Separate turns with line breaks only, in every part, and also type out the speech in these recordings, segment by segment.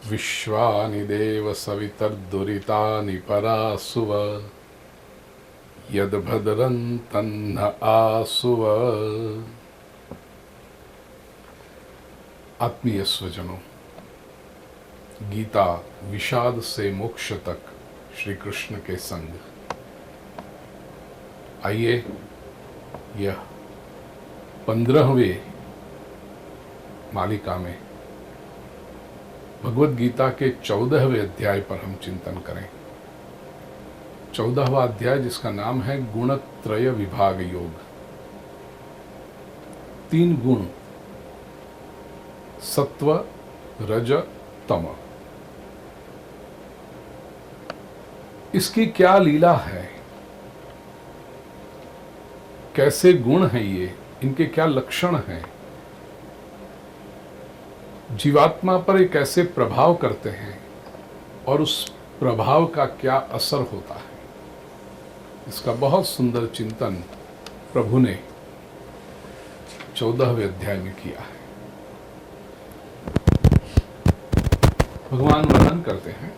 विश्वानि देव सवितर्दुरितानि परासुव यद्भद्रं तन्न आसुव। आत्मीय स्वजनों, गीता विषाद से मोक्ष तक श्री कृष्ण के संग। आइए यह 15वें मालिका में भगवद गीता के 14वें अध्याय पर हम चिंतन करें। 14वां अध्याय जिसका नाम है गुणत्रय विभाग योग। 3 गुण, सत्व, रज, तम। इसकी क्या लीला है, कैसे गुण हैं ये, इनके क्या लक्षण हैं, जीवात्मा पर ये कैसे प्रभाव करते हैं और उस प्रभाव का क्या असर होता है, इसका बहुत सुंदर चिंतन प्रभु ने 14वें अध्याय में किया है। भगवान वर्णन करते हैं,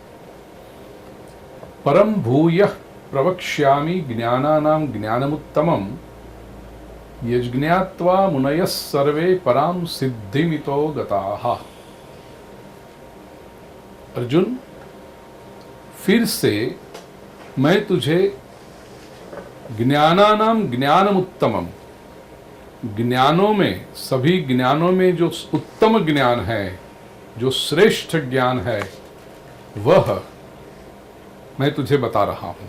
परम भूयः प्रवक्ष्यामि ज्ञानानां ज्ञानमुत्तमम् यज्ञात्वा मुनयः सर्वे परां सिद्धिमितो गताः। अर्जुन, फिर से मैं तुझे ज्ञानानां ज्ञानमुत्तमम्, ज्ञानों में, सभी ज्ञानों में जो उत्तम ज्ञान है, जो श्रेष्ठ ज्ञान है, वह मैं तुझे बता रहा हूं।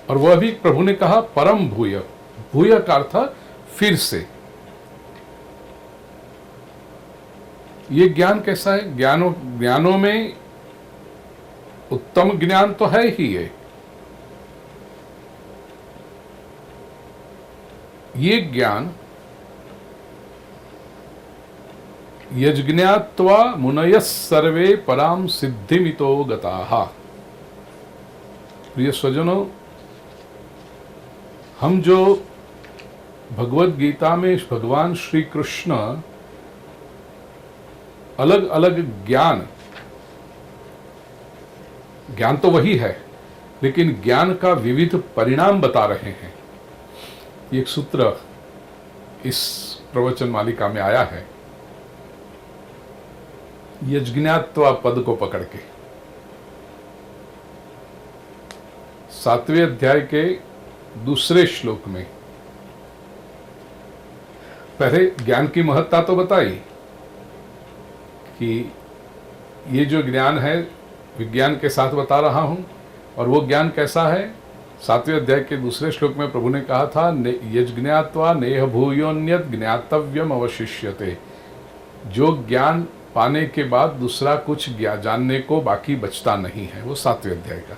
और वह भी प्रभु ने कहा परम भूय। भूय का अर्थ फिर से। ये ज्ञान कैसा है? ज्ञानों में उत्तम ज्ञान तो है ही ये ज्ञान यज्ञात्वा मुनयः सर्वे परां सिद्धिमितो गताः। प्रिय स्वजनों, हम जो भगवद गीता में भगवान श्री कृष्ण अलग अलग ज्ञान तो वही है, लेकिन ज्ञान का विविध परिणाम बता रहे हैं। एक सूत्र इस प्रवचन मालिका में आया है, यज्ञात्वा पद को पकड़ के। 7वें अध्याय के दूसरे श्लोक में पहले ज्ञान की महत्ता तो बताई कि ये जो ज्ञान है विज्ञान के साथ बता रहा हूं, और वो ज्ञान कैसा है। 7वें अध्याय के दूसरे श्लोक में प्रभु ने कहा था, यज्ञात्वा नेह भूयोन्यत ज्ञातव्यम अवशिष्यते। जो ज्ञान पाने के बाद दूसरा कुछ जानने को बाकी बचता नहीं है, वो 7वें अध्याय का।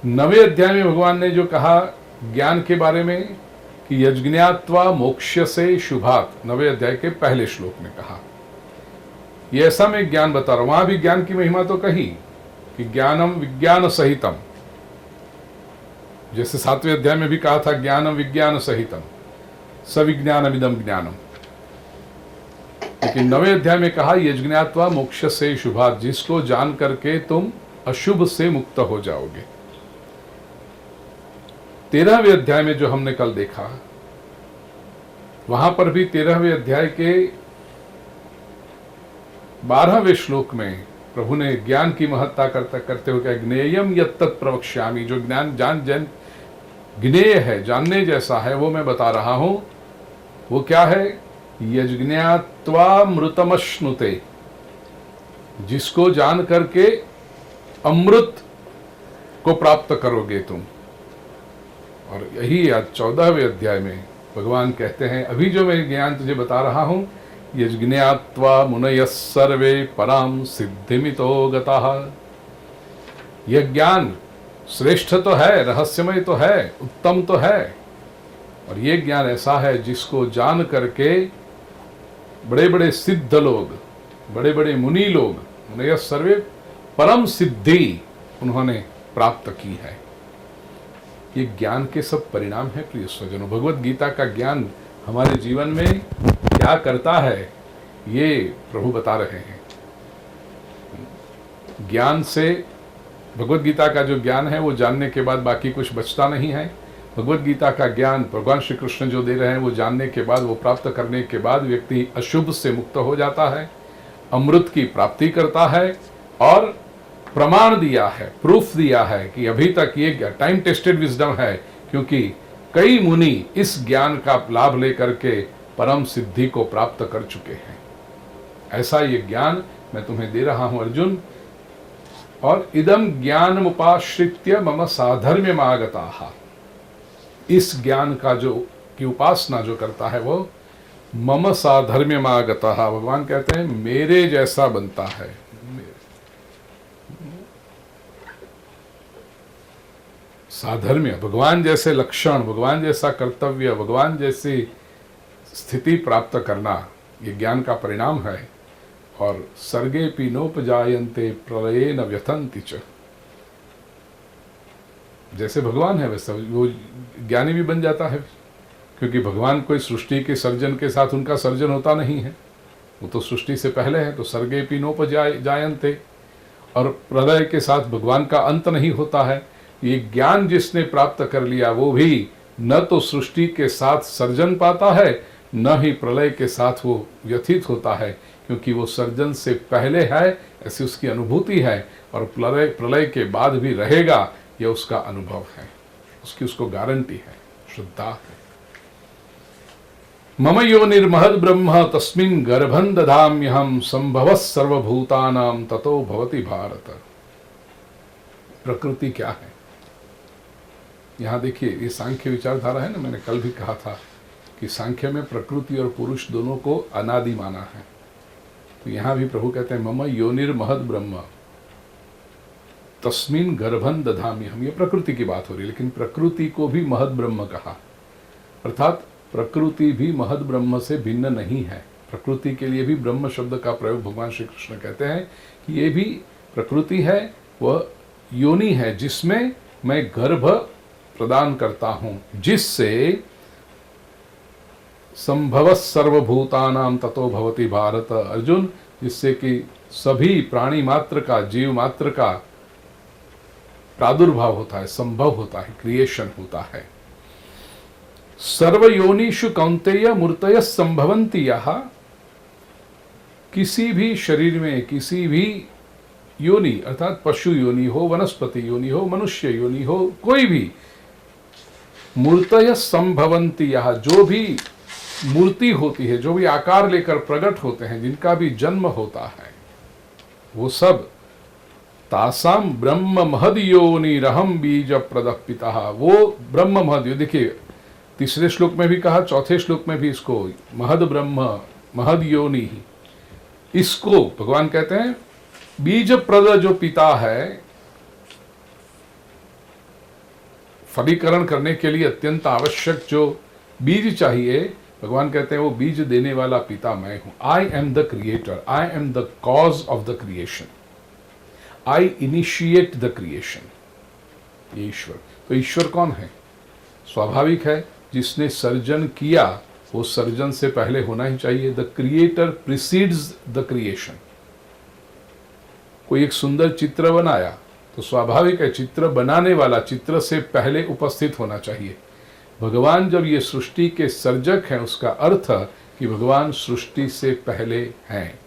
9वें अध्याय में भगवान ने जो कहा ज्ञान के बारे में कि यज्ञात्वा मोक्ष से शुभात, 9वें अध्याय के पहले श्लोक में कहा। ये ऐसा मैं ज्ञान बता रहा हूं। वहां भी ज्ञान की महिमा तो कही कि ज्ञानम विज्ञान सहितम, जैसे 7वें अध्याय में भी कहा था ज्ञानम विज्ञान सहितम सविज्ञानमिदं ज्ञानम। लेकिन 9वें अध्याय में कहा यज्ञात्वा मोक्ष से शुभात, जिसको जान करके तुम अशुभ से मुक्त हो जाओगे। 13वें अध्याय में जो हमने कल देखा, वहां पर भी 13वें अध्याय के 12वें श्लोक में प्रभु ने ज्ञान की महत्ता करते हुए कहा, ज्ञेयम यत्तत् प्रवक्ष्यामि। जो ज्ञान ज्ञेय है, जानने जैसा है, वो मैं बता रहा हूं। वो क्या है? यज्ञात्वा मृतमश्नुते, जिसको जान करके अमृत को प्राप्त करोगे तुम। और यही आज 14वें अध्याय में भगवान कहते हैं, अभी जो मैं ज्ञान तुझे बता रहा हूं, यज्ञात्वा मुनयः सर्वे परां सिद्धिमितो गताः। यह ज्ञान श्रेष्ठ तो है, रहस्यमय तो है, उत्तम तो है, और ये ज्ञान ऐसा है जिसको जान करके बड़े बड़े सिद्ध लोग, बड़े बड़े मुनि लोग, मुनयः सर्वे परम सिद्धि उन्होंने प्राप्त की है। ये ज्ञान के सब परिणाम है प्रिय स्वजनों। भगवत गीता का ज्ञान हमारे जीवन में क्या करता है, ये प्रभु बता रहे हैं। ज्ञान से, भगवत गीता का जो ज्ञान है वो जानने के बाद बाकी कुछ बचता नहीं है। भगवत गीता का ज्ञान भगवान श्री कृष्ण जो दे रहे हैं वो जानने के बाद, वो प्राप्त करने के बाद व्यक्ति अशुभ से मुक्त हो जाता है, अमृत की प्राप्ति करता है। और प्रमाण दिया है, प्रूफ दिया है कि अभी तक ये टाइम टेस्टेड विजडम है, क्योंकि कई मुनि इस ज्ञान का लाभ लेकर के परम सिद्धि को प्राप्त कर चुके हैं। ऐसा ये ज्ञान मैं तुम्हें दे रहा हूं अर्जुन। और इदम ज्ञानमुपाश्रित्य मम साधर्म्यमागताः, इस ज्ञान का जो की उपासना जो करता है वो मम साधर्म्यमागताः, भगवान कहते हैं मेरे जैसा बनता है। साधर्म्य, भगवान जैसे लक्षण, भगवान जैसा कर्तव्य, भगवान जैसी स्थिति प्राप्त करना, ये ज्ञान का परिणाम है। और सर्गेपि नोपजायन्ते प्रलयेन व्यथन्ति च, जैसे भगवान है वैसा वो ज्ञानी भी बन जाता है, क्योंकि भगवान कोई सृष्टि के सर्जन के साथ उनका सर्जन होता नहीं है, वो तो सृष्टि से पहले है। तो सर्गेपि नोपजायन्ते, और प्रलय के साथ भगवान का अंत नहीं होता है। ये ज्ञान जिसने प्राप्त कर लिया वो भी न तो सृष्टि के साथ सर्जन पाता है, न ही प्रलय के साथ वो व्यथित होता है, क्योंकि वो सर्जन से पहले है, ऐसी उसकी अनुभूति है, और प्रलय के बाद भी रहेगा, यह उसका अनुभव है, उसकी उसको गारंटी है, श्रद्धा है। मम योनिर्महद् ब्रह्म तस्मिन् गर्भं दधाम्यहं संभवः सर्वभूतानां ततो भवति भारत। प्रकृति क्या है? यहाँ देखिए, ये सांख्य विचारधारा है ना, मैंने कल भी कहा था कि सांख्य में प्रकृति और पुरुष दोनों को अनादि माना है। तो यहाँ भी प्रभु कहते हैं मम योनिर्महद् ब्रह्म तस्मिन् गर्भं दधाम्यहं, ये प्रकृति की बात हो रही है, लेकिन प्रकृति को भी महद् ब्रह्म कहा, अर्थात प्रकृति भी महद् ब्रह्म से भिन्न नहीं है। प्रकृति के लिए भी ब्रह्म शब्द का प्रयोग भगवान श्री कृष्ण कहते हैं कि ये भी प्रकृति है, वह योनि है जिसमें मैं गर्भ प्रदान करता हूं, जिससे संभवः सर्वभूतानां ततो भवति भारत, अर्जुन, जिससे कि सभी प्राणी मात्र का, जीव मात्र का प्रादुर्भाव होता है, संभव होता है, क्रिएशन होता है। सर्वयोनिषु कौन्तेय मूर्तयः संभवन्ति यः, किसी भी शरीर में, किसी भी योनि, अर्थात पशु योनि हो, वनस्पति योनि हो, मनुष्य योनि हो, कोई भी, मूर्तयः संभवन्ति यः, जो भी मूर्ति होती है, जो भी आकार लेकर प्रकट होते हैं, जिनका भी जन्म होता है, वो सब तासाम ब्रह्म महद योनिरहम बीज प्रदः पितः, वो ब्रह्म महद, देखिए तीसरे श्लोक में भी कहा, चौथे श्लोक में भी इसको महद ब्रह्म महद योनि, इसको भगवान कहते हैं बीज प्रद जो पिता है, फलीकरण करने के लिए अत्यंत आवश्यक जो बीज चाहिए, भगवान कहते हैं वो बीज देने वाला पिता मैं हूं। I am the creator, I am the cause of the creation, I initiate the creation, ये ईश्वर। तो ईश्वर कौन है? स्वाभाविक है, जिसने सर्जन किया वो सर्जन से पहले होना ही चाहिए। The creator precedes the creation. कोई एक सुंदर चित्र बनाया तो स्वाभाविक है चित्र बनाने वाला चित्र से पहले उपस्थित होना चाहिए। भगवान जब ये सृष्टि के सर्जक हैं, उसका अर्थ कि भगवान सृष्टि से पहले हैं।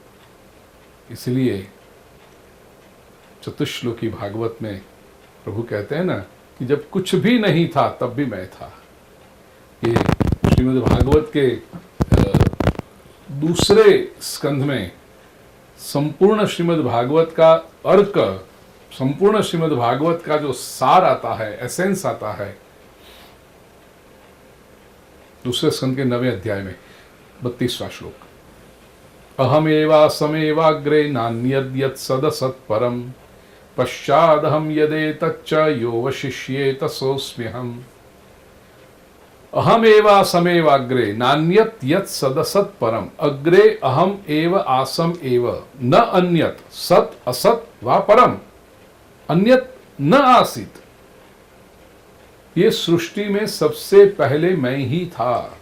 इसलिए चतुश्लोकी भागवत में प्रभु कहते हैं ना कि जब कुछ भी नहीं था तब भी मैं था। ये श्रीमद् भागवत के दूसरे स्कंध में संपूर्ण श्रीमद् भागवत का अर्क, संपूर्ण श्रीमद् भागवत का जो सार आता है, एसेंस आता है, दूसरे स्कंद के 9वें अध्याय में 32वां श्लोक, अहमेवासमेवाग्रे नान्यद्यत् सदसत्परम् पश्चादहं यदेतच्च यो वशिष्येत सोऽस्म्यहम्। अहमेवासमेवाग्रे नान्यत् यत् सदसत्परम्, अग्रे अहम एव आसम एव, न अन्यत् सत् असत् वा परम, अन्यत् न आसीत। ये सृष्टि में सबसे पहले मैं ही था,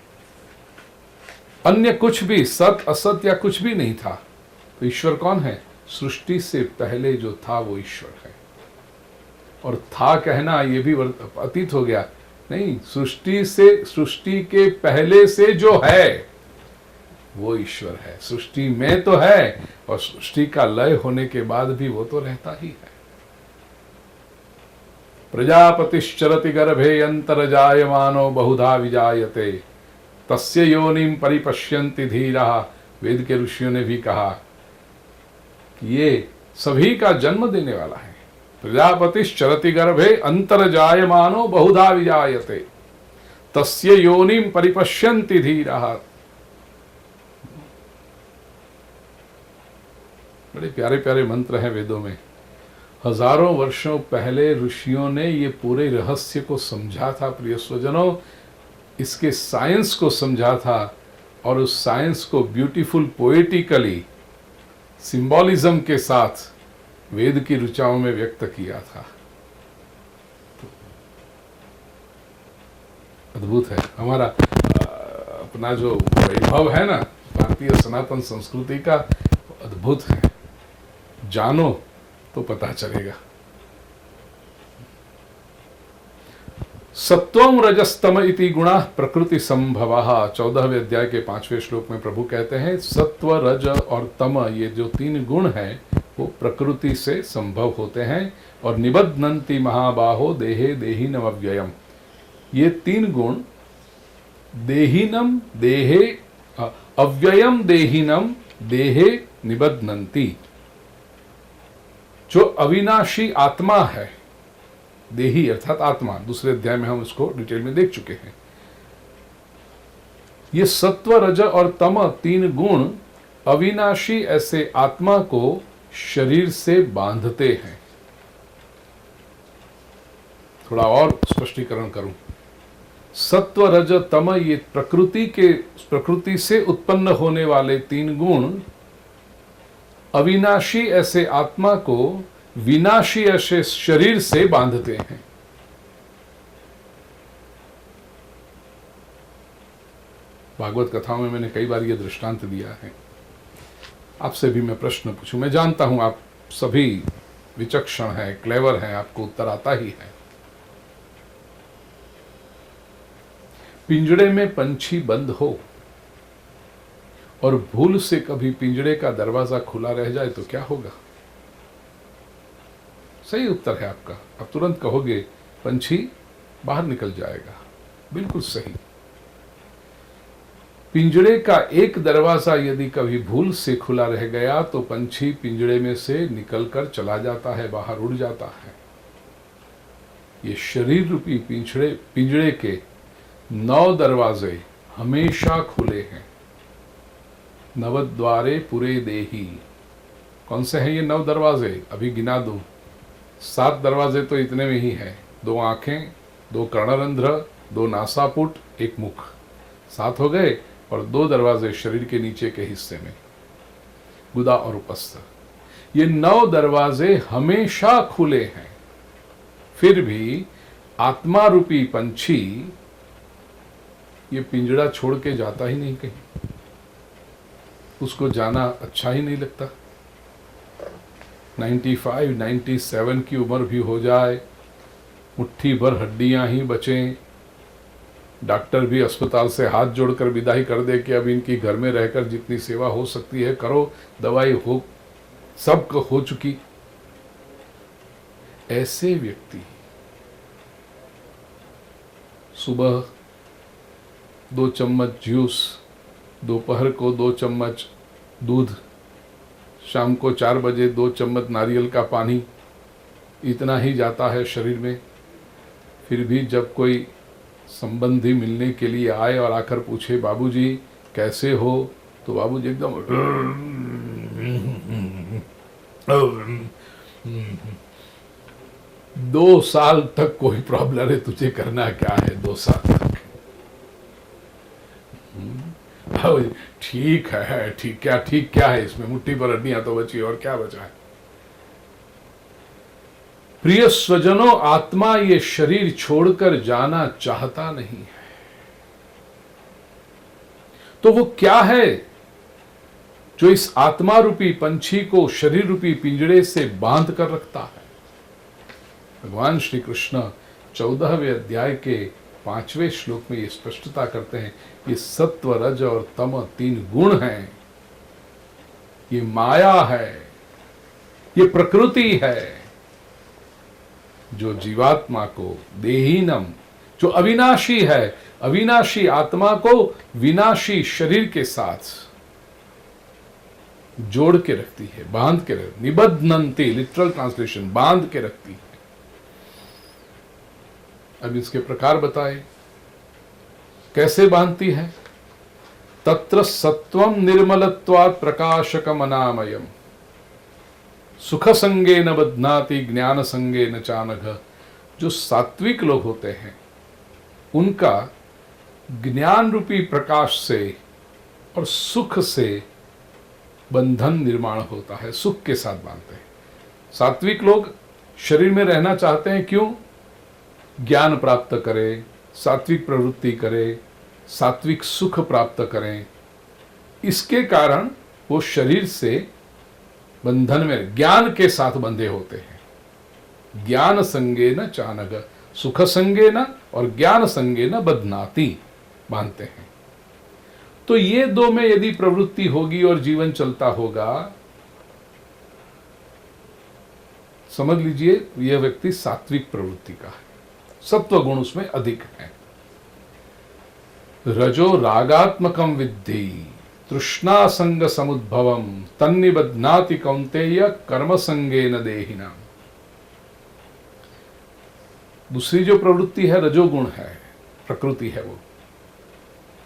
अन्य कुछ भी सत असत या कुछ भी नहीं था। तो ईश्वर कौन है? सृष्टि से पहले जो था वो ईश्वर है। और था कहना ये भी अतीत हो गया, नहीं, सृष्टि के पहले से जो है वो ईश्वर है। सृष्टि में तो है और सृष्टि का लय होने के बाद भी वो तो रहता ही है। प्रजापतिश्चरति गर्भे अंतर्जायमानो बहुधा विजायते तस्य योनिम परिपश्यन्ति धीराः। वेद के ऋषियों ने भी कहा कि ये सभी का जन्म देने वाला है। प्रजापतिश्चरति गर्भे अंतर्जायमानो बहुधा विजायते तस्य योनिम परिपश्यन्ति धीराः। बड़े प्यारे प्यारे मंत्र हैं वेदों में। हजारों वर्षों पहले ऋषियों ने ये पूरे रहस्य को समझा था प्रिय स्वजनों, इसके साइंस को समझा था और उस साइंस को ब्यूटीफुल पोएटिकली सिंबॉलिज्म के साथ वेद की ऋचाओं में व्यक्त किया था। अद्भुत है हमारा अपना जो वैभव है ना भारतीय सनातन संस्कृति का, अद्भुत है। जानो तो पता चलेगा। सत्वम रजस्तम इति गुणा प्रकृति संभवः। 14वें अध्याय के 5वें श्लोक में प्रभु कहते हैं सत्व रज और तम, ये जो तीन गुण हैं वो प्रकृति से संभव होते हैं। और निबध्नन्ति महाबाहो देहे देहिनम अव्ययम, ये तीन गुण देहिनम देहे अव्ययम देहिनम देहे निबध्नन्ति। जो अविनाशी आत्मा है, देही अर्थात आत्मा, दूसरे अध्याय में हम इसको डिटेल में देख चुके हैं। ये सत्व रज और तम तीन गुण अविनाशी ऐसे आत्मा को शरीर से बांधते हैं। थोड़ा और स्पष्टीकरण करूं, सत्व रज तम ये प्रकृति से उत्पन्न होने वाले तीन गुण अविनाशी ऐसे आत्मा को विनाशी ऐसे शरीर से बांधते हैं। भागवत कथाओं में मैंने कई बार यह दृष्टांत दिया है। आपसे भी मैं प्रश्न पूछूं, मैं जानता हूं आप सभी विचक्षण हैं, क्लेवर हैं, आपको उत्तर आता ही है। पिंजड़े में पंछी बंद हो और भूल से कभी पिंजड़े का दरवाजा खुला रह जाए तो क्या होगा? सही उत्तर है आपका। आप तुरंत कहोगे पंछी बाहर निकल जाएगा। बिल्कुल सही। पिंजड़े का एक दरवाजा यदि कभी भूल से खुला रह गया तो पंछी पिंजड़े में से निकलकर चला जाता है, बाहर उड़ जाता है। ये शरीर रूपी पिंजड़े के 9 दरवाजे हमेशा खुले हैं। नवद्वारे पुरे देही। कौन से हैं ये 9 दरवाजे? अभी गिना दूं। 7 दरवाजे तो इतने में ही हैं। 2 आंखें, 2 कर्णरंध्र, 2 नासापुट, 1 मुख, 7 हो गए। और 2 दरवाजे शरीर के नीचे के हिस्से में, गुदा और उपस्थ। ये 9 दरवाजे हमेशा खुले हैं। फिर भी आत्मा रूपी पंछी ये पिंजड़ा छोड़ के जाता ही नहीं कहीं। उसको जाना अच्छा ही नहीं लगता। 95, 97 की उम्र भी हो जाए, मुट्ठी भर हड्डियां ही बचें, डॉक्टर भी अस्पताल से हाथ जोड़कर विदाई कर दे कि अब इनकी घर में रहकर जितनी सेवा हो सकती है करो, दवाई हो सब हो चुकी। ऐसे व्यक्ति सुबह 2 चम्मच जूस, दोपहर को 2 चम्मच दूध, शाम को 4 बजे 2 चम्मच नारियल का पानी, इतना ही जाता है शरीर में। फिर भी जब कोई संबंधी मिलने के लिए आए और आकर पूछे बाबूजी कैसे हो, तो बाबूजी एकदम 2 साल तक कोई प्रॉब्लम है, तुझे करना क्या है 2 साल तक? ठीक है, ठीक क्या है इसमें? मुट्ठी पर हड्डियां तो बची और क्या बचा है? प्रिय स्वजनों, आत्मा ये शरीर छोड़कर जाना चाहता नहीं है। तो वो क्या है? जो इस आत्मा रूपी पंछी को शरीर रूपी पिंजड़े से बांध कर रखता है। भगवान श्री कृष्ण 14वें अध्याय के 5वें श्लोक में ये स्पष्टता करते हैं, ये सत्व रज और तम 3 गुण हैं, ये माया है, ये प्रकृति है, जो जीवात्मा को देहीनम, जो अविनाशी है, अविनाशी आत्मा को विनाशी शरीर के साथ जोड़ के रखती है, बांध के रखती, निबध्नन्ति, लिटरल ट्रांसलेशन, बांध के रखती है। अब इसके प्रकार बताए, कैसे बांधती है? तत्र सत्वम निर्मलत्वात् प्रकाशकम अनामयम सुख संगे न बध्नाति ज्ञान संगे न चानघ। जो सात्विक लोग होते हैं उनका ज्ञान रूपी प्रकाश से और सुख से बंधन निर्माण होता है, सुख के साथ बांधते हैं। सात्विक लोग शरीर में रहना चाहते हैं, क्यों? ज्ञान प्राप्त करें, सात्विक प्रवृत्ति करें, सात्विक सुख प्राप्त करें। इसके कारण वो शरीर से बंधन में ज्ञान के साथ बंधे होते हैं। ज्ञान संगे न चानग, सुख संगे न और ज्ञान संगे न बध्नाति, बांधते हैं। तो ये दो में यदि प्रवृत्ति होगी और जीवन चलता होगा, समझ लीजिए यह व्यक्ति सात्विक प्रवृत्ति का है, सत्व गुण उसमें अधिक है। रजो रागात्मकम विद्धि तृष्णा संग समुद्भवम तन्निबध्नाति कौन्तेय कर्म संगेन देहिनाम। दूसरी जो प्रवृत्ति है रजोगुण है, प्रकृति है, वो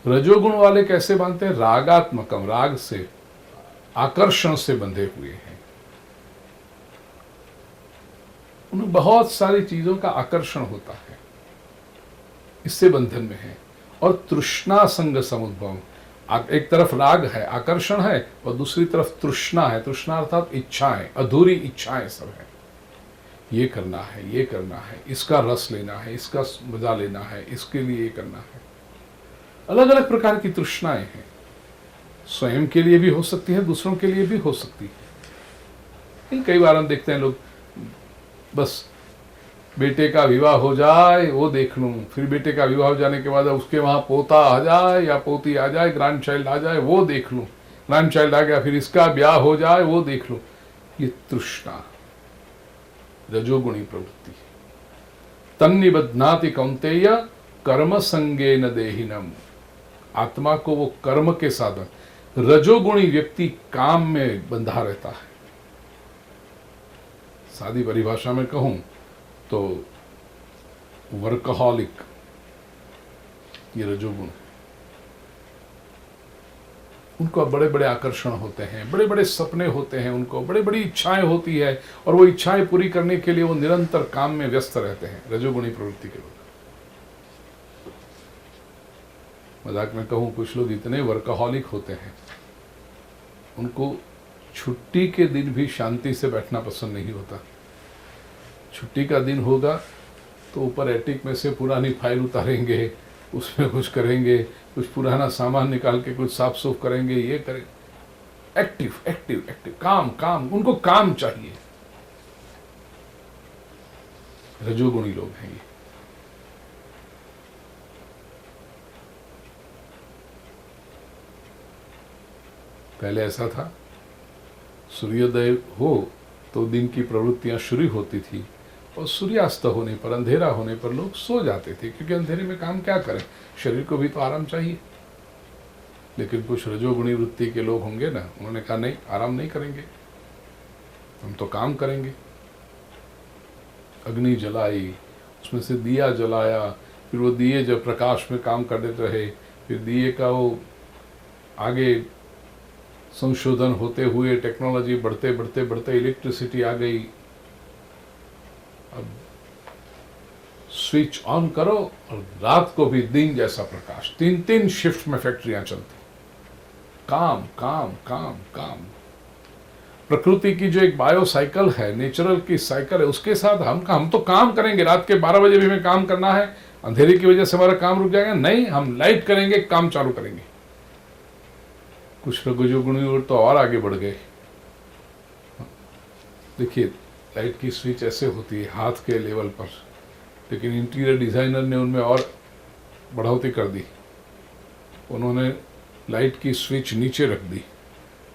रजोगुण वाले कैसे बांधते हैं? रागात्मकम, राग से, आकर्षण से बंधे हुए हैं। उन्हें बहुत सारी चीजों का आकर्षण होता है, इससे बंधन में है। और तृष्णा संग समुद्भव, एक तरफ राग है, आकर्षण है, और दूसरी तरफ तृष्णा है। तृष्णा अर्थात इच्छाएं, अधूरी इच्छाएं सब है। ये करना है, ये करना है, इसका रस लेना है, इसका मजा लेना है, इसके लिए ये करना है। अलग अलग प्रकार की तृष्णाएं हैं, स्वयं के लिए भी हो सकती है, दूसरों के लिए भी हो सकती है। कई बार हम देखते हैं लोग बस बेटे का विवाह हो जाए वो देख लूं, फिर बेटे का विवाह हो जाने के बाद उसके वहां पोता आ जाए या पोती आ जाए, ग्रैंड चाइल्ड आ जाए वो देख लूं, ग्रैंड चाइल्ड आ गया फिर इसका ब्याह हो जाए वो देख लूं। ये तृष्णा रजोगुणी प्रवृत्ति है। तन्निबध्नाति कौन्तेय कर्म संगेन देहिनम, आत्मा को वो कर्म के साधन। रजोगुणी व्यक्ति काम में बंधा रहता है। सादी परिभाषा में कहूं तो वर्कहॉलिक, ये रजोगुण है। उनको बड़े बड़े आकर्षण होते हैं, बड़े बड़े सपने होते हैं, उनको बड़ी बड़ी इच्छाएं होती है, और वो इच्छाएं पूरी करने के लिए वो निरंतर काम में व्यस्त रहते हैं, रजोगुणी प्रवृत्ति के लोग। मजाक में कहूं, कुछ लोग इतने वर्कहॉलिक होते हैं, उनको छुट्टी के दिन भी शांति से बैठना पसंद नहीं होता। छुट्टी का दिन होगा तो ऊपर एटिक में से पुरानी फाइल उतारेंगे, उसमें कुछ करेंगे, कुछ पुराना सामान निकाल के कुछ साफ सूफ करेंगे, ये करें। एक्टिव एक्टिव एक्टिव, काम काम, उनको काम चाहिए। रजोगुणी लोग हैं ये। पहले ऐसा था, सूर्योदय हो तो दिन की प्रवृत्तियां शुरू होती थी, और सूर्यास्त होने पर, अंधेरा होने पर लोग सो जाते थे, क्योंकि अंधेरे में काम क्या करें, शरीर को भी तो आराम चाहिए। लेकिन कुछ रजोगुणी वृत्ति के लोग होंगे ना, उन्होंने कहा नहीं, आराम नहीं करेंगे, हम तो काम करेंगे। अग्नि जलाई, उसमें से दिया जलाया, फिर वो दिए जब प्रकाश में काम करते रहे, फिर दिए का वो आगे संशोधन होते हुए, टेक्नोलॉजी बढ़ते बढ़ते बढ़ते इलेक्ट्रिसिटी आ गई। अब स्विच ऑन करो और रात को भी दिन जैसा प्रकाश, 3-3 शिफ्ट में फैक्ट्रियां चलती, काम काम काम काम। प्रकृति की जो एक बायो साइकिल है, नेचुरल की साइकिल है, उसके साथ हम तो काम करेंगे। रात के 12 बजे भी हमें काम करना है, अंधेरे की वजह से हमारा काम रुक जाएगा, नहीं, हम लाइट करेंगे, काम चालू करेंगे। कुछ रजोगुणी तो और आगे बढ़ गए। देखिए, लाइट की स्विच ऐसे होती है हाथ के लेवल पर, लेकिन इंटीरियर डिज़ाइनर ने उनमें और बढ़ोतरी कर दी। उन्होंने लाइट की स्विच नीचे रख दी,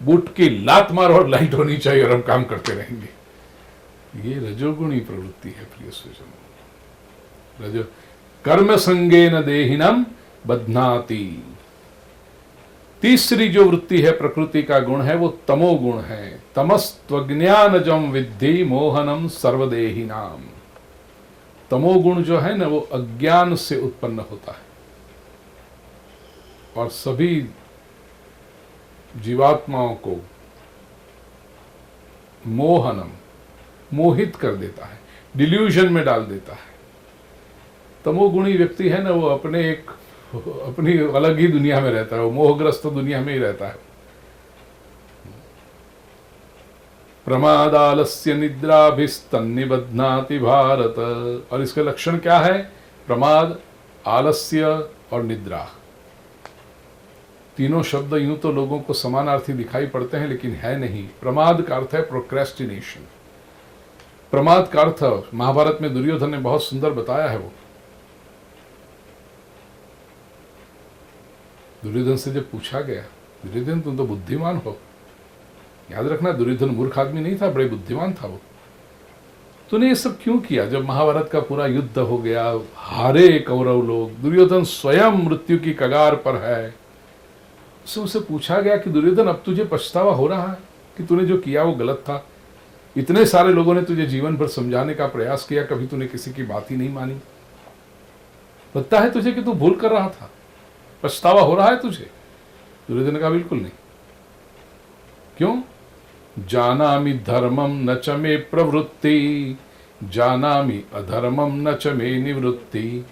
बूट की लात मार और लाइट होनी चाहिए और हम काम करते रहेंगे। ये रजोगुणी प्रवृत्ति है प्रिय स्वजनों। रजो कर्म संगेन देहिनम बध्नाति। तीसरी जो वृत्ति है प्रकृति का गुण है वो तमोगुण है। तमस्त्वज्ञानजम विद्धि मोहनम सर्वदेहिनाम। तमोगुण जो है ना वो अज्ञान से उत्पन्न होता है और सभी जीवात्माओं को मोहनम मोहित कर देता है, डिल्यूजन में डाल देता है। तमोगुणी व्यक्ति है ना वो अपनी अलग ही दुनिया में रहता है, वो मोहग्रस्त दुनिया में ही रहता है। प्रमादालस्य निद्राभिस्तन्निबध्नाति भारत। और इसके लक्षण क्या है? प्रमाद, आलस्य और निद्रा। तीनों शब्द यूं तो लोगों को समानार्थी दिखाई पड़ते हैं, लेकिन है नहीं। प्रमाद का अर्थ है प्रोक्रेस्टिनेशन। प्रमाद का अर्थ महाभारत में दुर्योधन ने बहुत सुंदर बताया है। वो दुर्योधन से जब पूछा गया, दुर्योधन तुम तो बुद्धिमान हो, याद रखना दुर्योधन मूर्ख आदमी नहीं था, बड़े बुद्धिमान था वो, तूने ये सब क्यों किया? जब महाभारत का पूरा युद्ध हो गया, हारे कौरव लोग, दुर्योधन स्वयं मृत्यु की कगार पर है, उससे पूछा गया कि दुर्योधन अब तुझे पछतावा हो रहा है कि तूने जो किया वो गलत था? इतने सारे लोगों ने तुझे जीवन भर समझाने का प्रयास किया, कभी तूने किसी की बात ही नहीं मानी। लगता है तुझे कि तू भूल कर रहा था? पछतावा हो रहा है तुझे? दुर्योधन का बिल्कुल नहीं। क्यों? जानामि धर्मम न च मे प्रवृत्ति, जानामि अधर्मम न च मे निवृत्ति,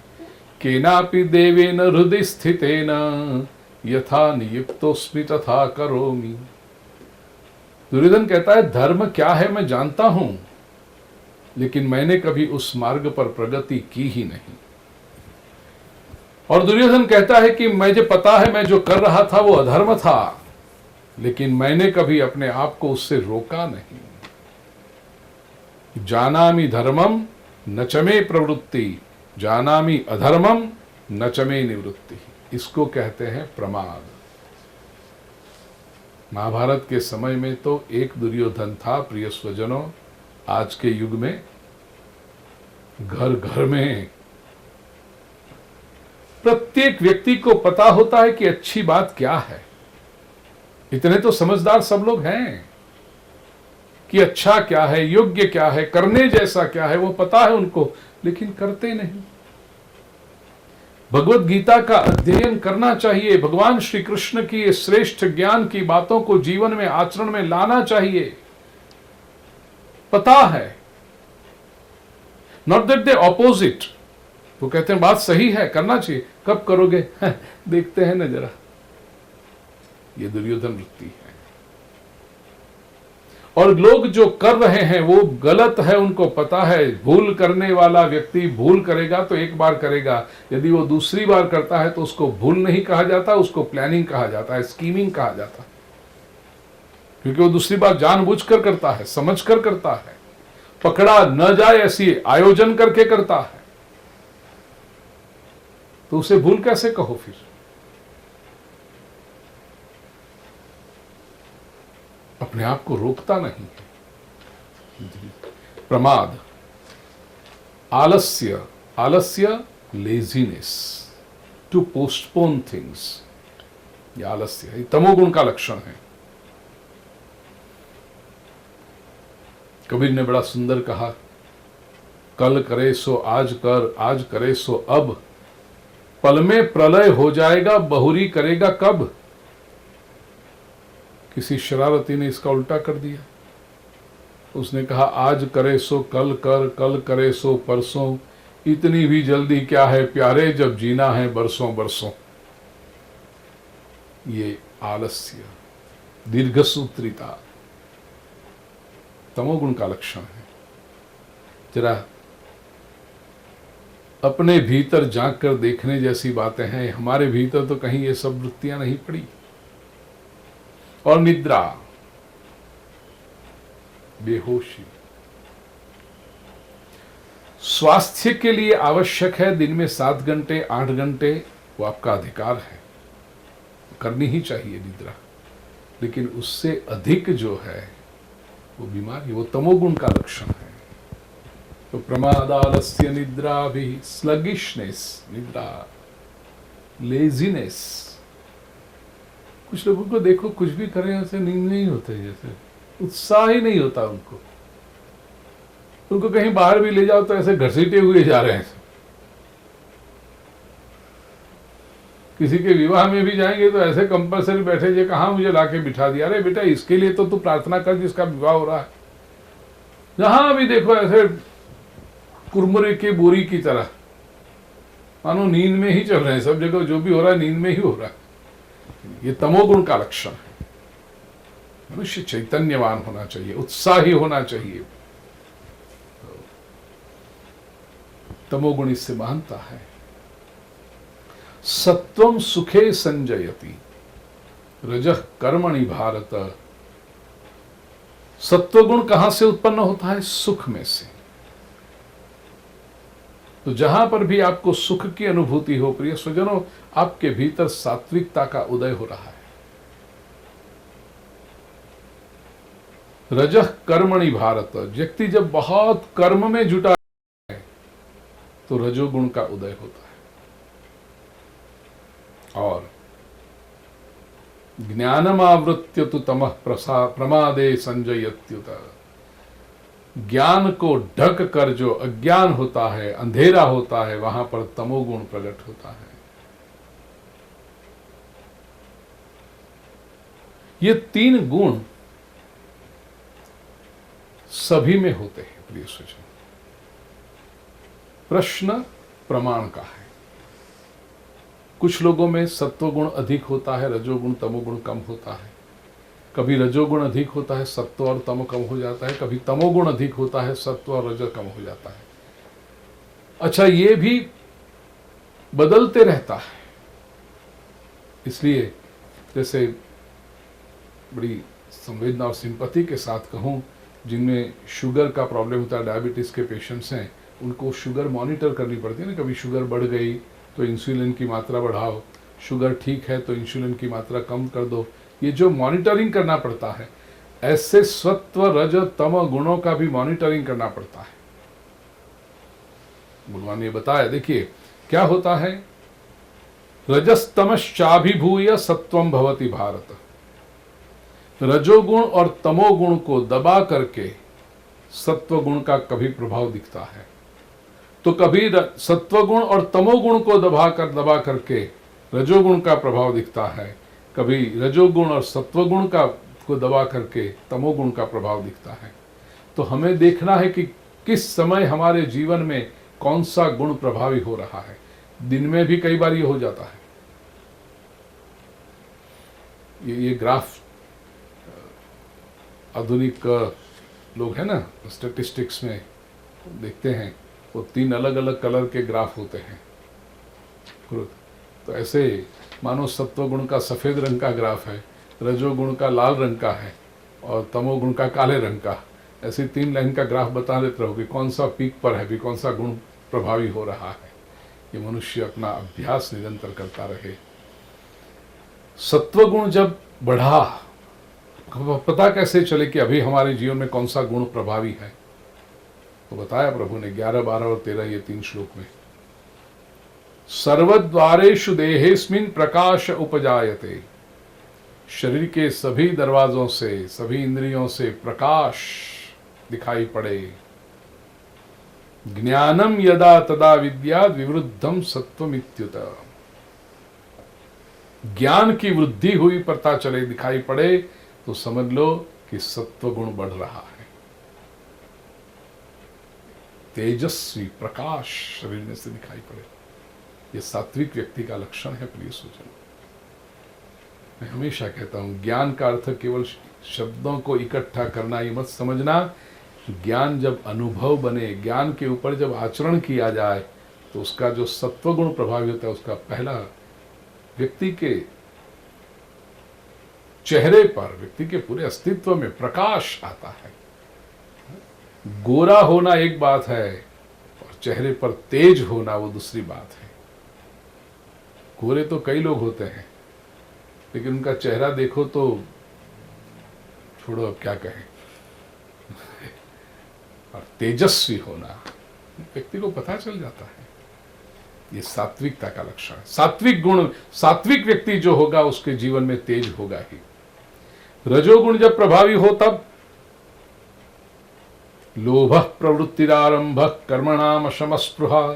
केनापि देवेन हृदय स्थितेन यथा नियुक्तोस्मि तथा करोमि। दुर्योधन कहता है धर्म क्या है मैं जानता हूं, लेकिन मैंने कभी उस मार्ग पर प्रगति की ही नहीं। और दुर्योधन कहता है कि मुझे पता है मैं जो कर रहा था वो अधर्म था, लेकिन मैंने कभी अपने आप को उससे रोका नहीं। जानामि धर्मम न च मे प्रवृत्ति, जानामि अधर्मम न च मे निवृत्ति। इसको कहते हैं प्रमाद। महाभारत के समय में तो एक दुर्योधन था प्रिय स्वजनों। आज के युग में घर घर में प्रत्येक व्यक्ति को पता होता है कि अच्छी बात क्या है। इतने तो समझदार सब लोग हैं कि अच्छा क्या है, योग्य क्या है, करने जैसा क्या है, वो पता है उनको, लेकिन करते नहीं। भगवत गीता का अध्ययन करना चाहिए, भगवान श्री कृष्ण की श्रेष्ठ ज्ञान की बातों को जीवन में आचरण में लाना चाहिए। पता है, नॉट दैट दे ऑपोजिट। वो कहते हैं बात सही है, करना चाहिए, कब करोगे? देखते हैं ना जरा। ये दुर्योधन वृत्ति है। और लोग जो कर रहे हैं वो गलत है, उनको पता है। भूल करने वाला व्यक्ति भूल करेगा तो एक बार करेगा, यदि वो दूसरी बार करता है तो उसको भूल नहीं कहा जाता, उसको प्लानिंग कहा जाता है, स्कीमिंग कहा जाता है। क्योंकि वो दूसरी बार जानबूझकर करता है, समझकर करता है, पकड़ा न जाए ऐसी आयोजन करके करता है, तो उसे भूल कैसे कहो? फिर अपने आप को रोकता नहीं। प्रमाद, आलस्य, आलस्य लेजीनेस, टू पोस्टपोन थिंग्स, ये आलस्य, ये तमोगुण का लक्षण है। कबीर ने बड़ा सुंदर कहा, कल करे सो आज कर, आज करे सो अब, पल में प्रलय हो जाएगा, बहुरी करेगा कब। किसी शरारती ने इसका उल्टा कर दिया। उसने कहा आज करे सो कल कर, कल करे सो परसों, इतनी भी जल्दी क्या है प्यारे, जब जीना है बरसों बरसों। ये आलस्य, दीर्घसूत्रिता तमोगुण का लक्षण है। जरा अपने भीतर झांक कर देखने जैसी बातें हैं। हमारे भीतर तो कहीं ये सब वृत्तियां नहीं पड़ी। और निद्रा, बेहोशी। स्वास्थ्य के लिए आवश्यक है दिन में 7 घंटे 8 घंटे, वो आपका अधिकार है, करनी ही चाहिए निद्रा। लेकिन उससे अधिक जो है वो बीमारी, वो तमोगुण का लक्षण है। तो प्रमादालस्य निद्रा भी, स्लगिशनेस, निद्रा, लेजीनेस। कुछ लोगों को देखो कुछ भी करें ऐसे नींद नहीं होते, जैसे उत्साह ही नहीं होता उनको कहीं बाहर भी ले जाओ तो ऐसे घसीटे हुए जा रहे हैं। किसी के विवाह में भी जाएंगे तो ऐसे कंपल्सरी बैठे, जे कहाँ मुझे लाके बिठा दिया, अरे बेटा इसके लिए तो तू प्रार्थना कर जिसका विवाह हो रहा है। जहां भी देखो ऐसे कुरमुरे की बोरी की तरह, मानो नींद में ही चल रहे हैं। सब जगह जो भी हो रहा है नींद में ही हो रहा है। ये तमोगुण का लक्षण है। मनुष्य चैतन्यवान होना चाहिए, उत्साही होना चाहिए। तमोगुण इससे मानता है। सत्वम सुखे संजयति, रजः कर्मणि भारत। सत्वगुण कहां से उत्पन्न होता है? सुख में से। तो जहां पर भी आपको सुख की अनुभूति हो प्रिय स्वजनों, आपके भीतर सात्विकता का उदय हो रहा है। रजः कर्मणि भारत, व्यक्ति जब बहुत कर्म में जुटा है तो रजोगुण का उदय होता है। और ज्ञानमावृत्य तु तमः प्रमादे संजयत्युत, ज्ञान को ढक कर जो अज्ञान होता है, अंधेरा होता है, वहां पर तमोगुण प्रकट होता है। ये 3 गुण सभी में होते हैं प्रिय स्वजन। प्रश्न प्रमाण का है। कुछ लोगों में सत्वगुण अधिक होता है, रजोगुण तमोगुण कम होता है। कभी रजोगुण अधिक होता है, सत्व और तमो कम हो जाता है। कभी तमोगुण अधिक होता है, सत्व और रज कम हो जाता है। अच्छा, ये भी बदलते रहता है। इसलिए जैसे बड़ी संवेदना और सिंपैथी के साथ कहूं, जिनमें शुगर का प्रॉब्लम होता है, डायबिटीज के पेशेंट्स हैं, उनको शुगर मॉनिटर करनी पड़ती है ना। कभी शुगर बढ़ गई तो इंसुलिन की मात्रा बढ़ाओ, शुगर ठीक है तो इंसुलिन की मात्रा कम कर दो। ये जो मॉनिटरिंग करना पड़ता है, ऐसे सत्व रज तम गुणों का भी मॉनिटरिंग करना पड़ता है। भगवान ने बताया, देखिए क्या होता है। रजस्तमश्चाभिभूय सत्वम भवति भारत। रजोगुण और तमोगुण को दबा करके सत्वगुण का कभी प्रभाव दिखता है, तो कभी सत्वगुण और तमोगुण को दबा करके रजोगुण का प्रभाव दिखता है। कभी रजोगुण और सत्वगुण को दबा करके तमोगुण का प्रभाव दिखता है। तो हमें देखना है कि किस समय हमारे जीवन में कौन सा गुण प्रभावी हो रहा है। दिन में भी कई बार ये हो जाता है। ये ग्राफ आधुनिक लोग हैं ना, स्टैटिस्टिक्स में देखते हैं, वो 3 अलग अलग कलर के ग्राफ होते हैं। तो ऐसे मानो सत्वगुण का सफेद रंग का ग्राफ है, रजोगुण का लाल रंग का है और तमोगुण का काले रंग का। ऐसे 3 लाइन का ग्राफ बता देते रहो कि कौन सा पीक पर है, भी कौन सा गुण प्रभावी हो रहा है। ये मनुष्य अपना अभ्यास निरंतर करता रहे। सत्वगुण जब बढ़ा, पता कैसे चले कि अभी हमारे जीवन में कौन सा गुण प्रभावी है? तो बताया प्रभु ने 11, 12 और 13 ये 3 श्लोक में। सर्वद्वारेषु देहेस्मिन् प्रकाश उपजायते, शरीर के सभी दरवाजों से, सभी इंद्रियों से प्रकाश दिखाई पड़े। ज्ञानम यदा तदा विद्याद् विवृद्धम सत्वमित्युत, ज्ञान की वृद्धि हुई पता चले, दिखाई पड़े, तो समझ लो कि सत्वगुण बढ़ रहा है। तेजस्वी प्रकाश शरीर में से दिखाई पड़े, ये सात्विक व्यक्ति का लक्षण है प्रिय स्वजन। मैं हमेशा कहता हूं, ज्ञान का अर्थ केवल शब्दों को इकट्ठा करना ये मत समझना। ज्ञान जब अनुभव बने, ज्ञान के ऊपर जब आचरण किया जाए, तो उसका जो सत्वगुण प्रभावी होता है, उसका पहला व्यक्ति के चेहरे पर, व्यक्ति के पूरे अस्तित्व में प्रकाश आता है। गोरा होना एक बात है और चेहरे पर तेज होना वो दूसरी बात है। गोरे तो कई लोग होते हैं, लेकिन उनका चेहरा देखो तो छोड़ो, अब क्या कहें। और तेजस्वी होना व्यक्ति को पता चल जाता है, ये सात्विकता का लक्षण है। सात्विक गुण, सात्विक व्यक्ति जो होगा उसके जीवन में तेज होगा ही। रजोगुण जब प्रभावी हो तब लोभ प्रवृत्तिरारंभ कर्मणाम अशमस्पृहा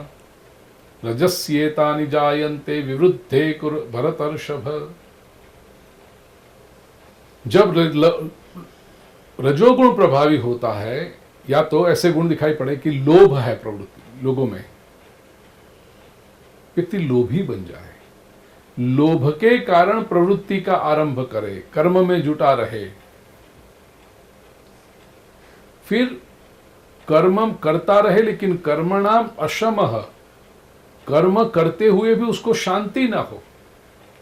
रजस्येतानि जायन्ते विवृद्धे कुरु भरतर्षभ। जब रजोगुण प्रभावी होता है, या तो ऐसे गुण दिखाई पड़े कि लोभ है प्रवृत्ति लोगों में, व्यक्ति लोभी बन जाए, लोभ के कारण प्रवृत्ति का आरंभ करे, कर्म में जुटा रहे, फिर कर्म करता रहे लेकिन कर्मणाम अशमः, कर्म करते हुए भी उसको शांति ना हो।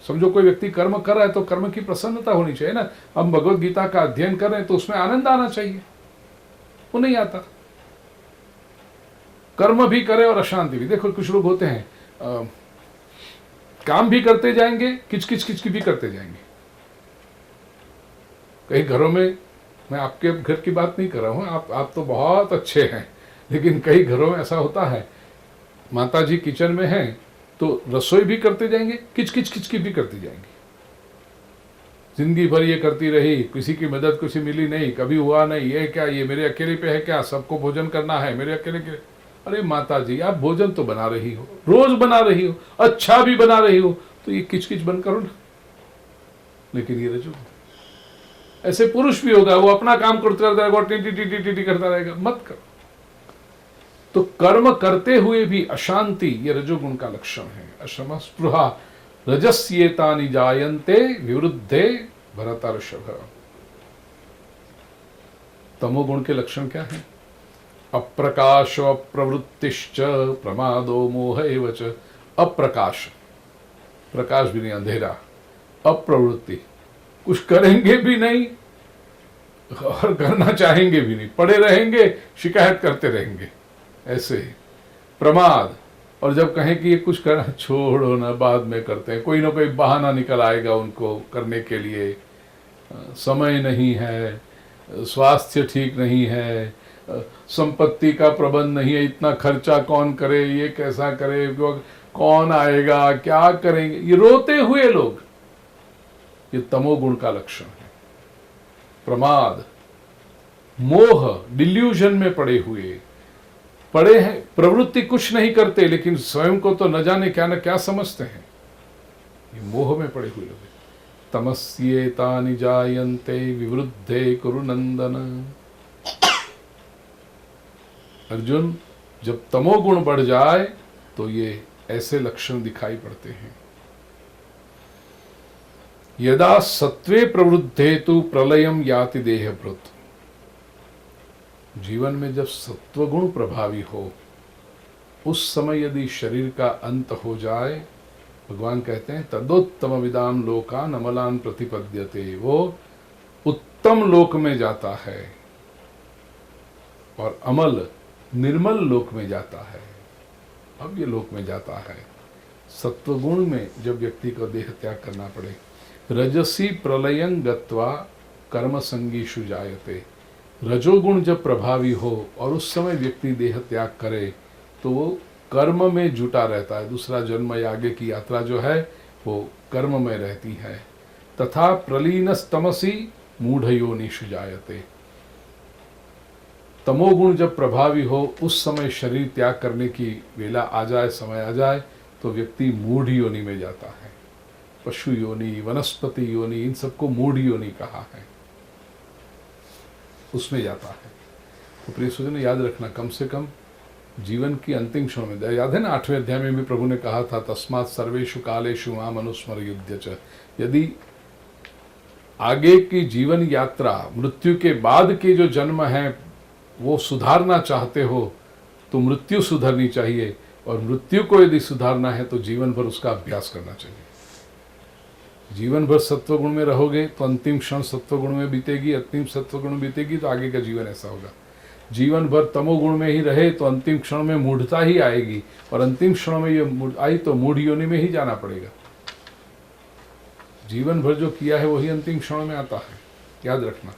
समझो कोई व्यक्ति कर्म कर रहा है तो कर्म की प्रसन्नता होनी चाहिए ना। हम भगवत गीता का अध्ययन कर रहे हैं तो उसमें आनंद आना चाहिए, वो नहीं आता। कर्म भी करे और अशांति भी। देखो कुछ लोग होते हैं काम भी करते जाएंगे, किचकिच भी करते जाएंगे। कई घरों में, मैं आपके घर की बात नहीं कर रहा हूं, आप तो बहुत अच्छे हैं, लेकिन कई घरों में ऐसा होता है, माता जी किचन में हैं तो रसोई भी करते जाएंगे, किचकिच भी करती जाएंगी। जिंदगी भर ये करती रही, किसी की मदद कुछ मिली नहीं, कभी हुआ नहीं, ये क्या, ये मेरे अकेले पे है क्या, सबको भोजन करना है मेरे अकेले के। अरे माता जी, आप भोजन तो बना रही हो, रोज बना रही हो, अच्छा भी बना रही हो, तो ये किचकिच बंद करो ना। लेकिन ये रजो, ऐसे पुरुष भी होगा, वो अपना काम करता रहेगा, टी करता रहेगा, मत करो। तो कर्म करते हुए भी अशांति, ये रजोगुण का लक्षण है। अशम स्पृहा रजस्येतानि जायन्ते विवृद्धे भरतर्षभ। तमोगुण के लक्षण क्या है? अप्रकाश प्रवृत्तिश्च प्रमादो मोह एव च। अप्रकाश, प्रकाश भी नहीं, अंधेरा। अप्रवृत्ति, कुछ करेंगे भी नहीं और करना चाहेंगे भी नहीं, पड़े रहेंगे, शिकायत करते रहेंगे, ऐसे ही। प्रमाद, और जब कहें कि ये कुछ करना, छोड़ो ना, बाद में करते हैं, कोई ना कोई बहाना निकल आएगा उनको करने के लिए। समय नहीं है, स्वास्थ्य ठीक नहीं है, संपत्ति का प्रबंध नहीं है, इतना खर्चा कौन करे, ये कैसा करे, कौन आएगा, क्या करेंगे, ये रोते हुए लोग, ये तमोगुण का लक्षण है। प्रमाद, मोह, डिल्यूजन में पड़े हैं, प्रवृत्ति कुछ नहीं करते लेकिन स्वयं को तो न जाने क्या न क्या समझते हैं, ये मोह में पड़े हुए लोग। तमस्येतानि जायन्ते विवृद्धे कुरु नंदन। अर्जुन, जब तमोगुण बढ़ जाए तो ये ऐसे लक्षण दिखाई पड़ते हैं। यदा सत्वे प्रवृद्धे तु प्रलयम याति देहभृत। जीवन में जब सत्वगुण प्रभावी हो, उस समय यदि शरीर का अंत हो जाए, भगवान कहते हैं तदोत्तम विदाम लोकान अमलान प्रतिपद्यते, वो उत्तम लोक में जाता है और अमल निर्मल लोक में जाता है, भव्य लोक में जाता है। सत्वगुण में जब व्यक्ति को देह त्याग करना पड़े, रजसी प्रलयं गत्वा कर्म संगीषु जायते। रजोगुण जब प्रभावी हो और उस समय व्यक्ति देह त्याग करे तो वो कर्म में जुटा रहता है, दूसरा जन्म या आगे की यात्रा जो है वो कर्म में रहती है। तथा प्रलीनस्तमसी मूढ़ योनिषु जायते। तमोगुण जब प्रभावी हो, उस समय शरीर त्याग करने की वेला आ जाए, समय आ जाए, तो व्यक्ति मूढ़ योनि में जाता है। पशु योनि, वनस्पति योनि, इन सबको मूढ़ योनि कहा है, उसमें जाता है। तो प्रिय स्वजन, याद रखना, कम से कम जीवन की अंतिम क्षण में, याद है ना 8वें अध्याय में भी प्रभु ने कहा था, तस्मात् सर्वेषु कालेषु माम अनुस्मर युध्य च। यदि आगे की जीवन यात्रा, मृत्यु के बाद के जो जन्म है वो सुधारना चाहते हो तो मृत्यु सुधरनी चाहिए, और मृत्यु को यदि सुधारना है तो जीवन भर उसका अभ्यास करना चाहिए। जीवन भर सत्वगुण में रहोगे तो अंतिम क्षण सत्वगुण में बीतेगी, अंतिम सत्वगुण में बीतेगी तो आगे का जीवन ऐसा होगा। जीवन भर तमोगुण में ही रहे तो अंतिम क्षण में मूढ़ता ही आएगी, और अंतिम क्षण में ये आई तो मूढ़ योनि में ही जाना पड़ेगा। जीवन भर जो किया है वही अंतिम क्षण में आता है, याद रखना।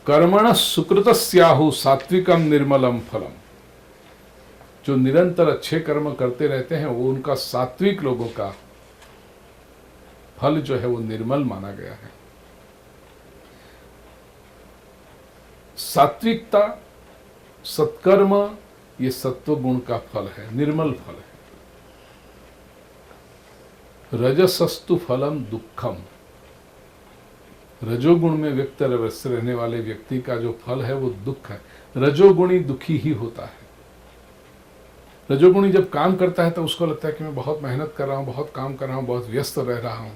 कर्मण सुकृतस्याहु सात्विकम निर्मलम फलम। जो निरंतर अच्छे कर्म करते रहते हैं वो उनका सात्विक लोगों का फल जो है वो निर्मल माना गया है। सात्विकता, सत्कर्म, ये सत्व गुण का फल है, निर्मल फल है। रजसस्तु फलम दुखम। रजोगुण में व्यक्त रहने वाले व्यक्ति का जो फल है वो दुख है। रजोगुणी दुखी ही होता है। रजोगुणी जब काम करता है तो उसको लगता है कि मैं बहुत मेहनत कर रहा हूं, बहुत काम कर रहा हूं, बहुत व्यस्त रह रहा हूं।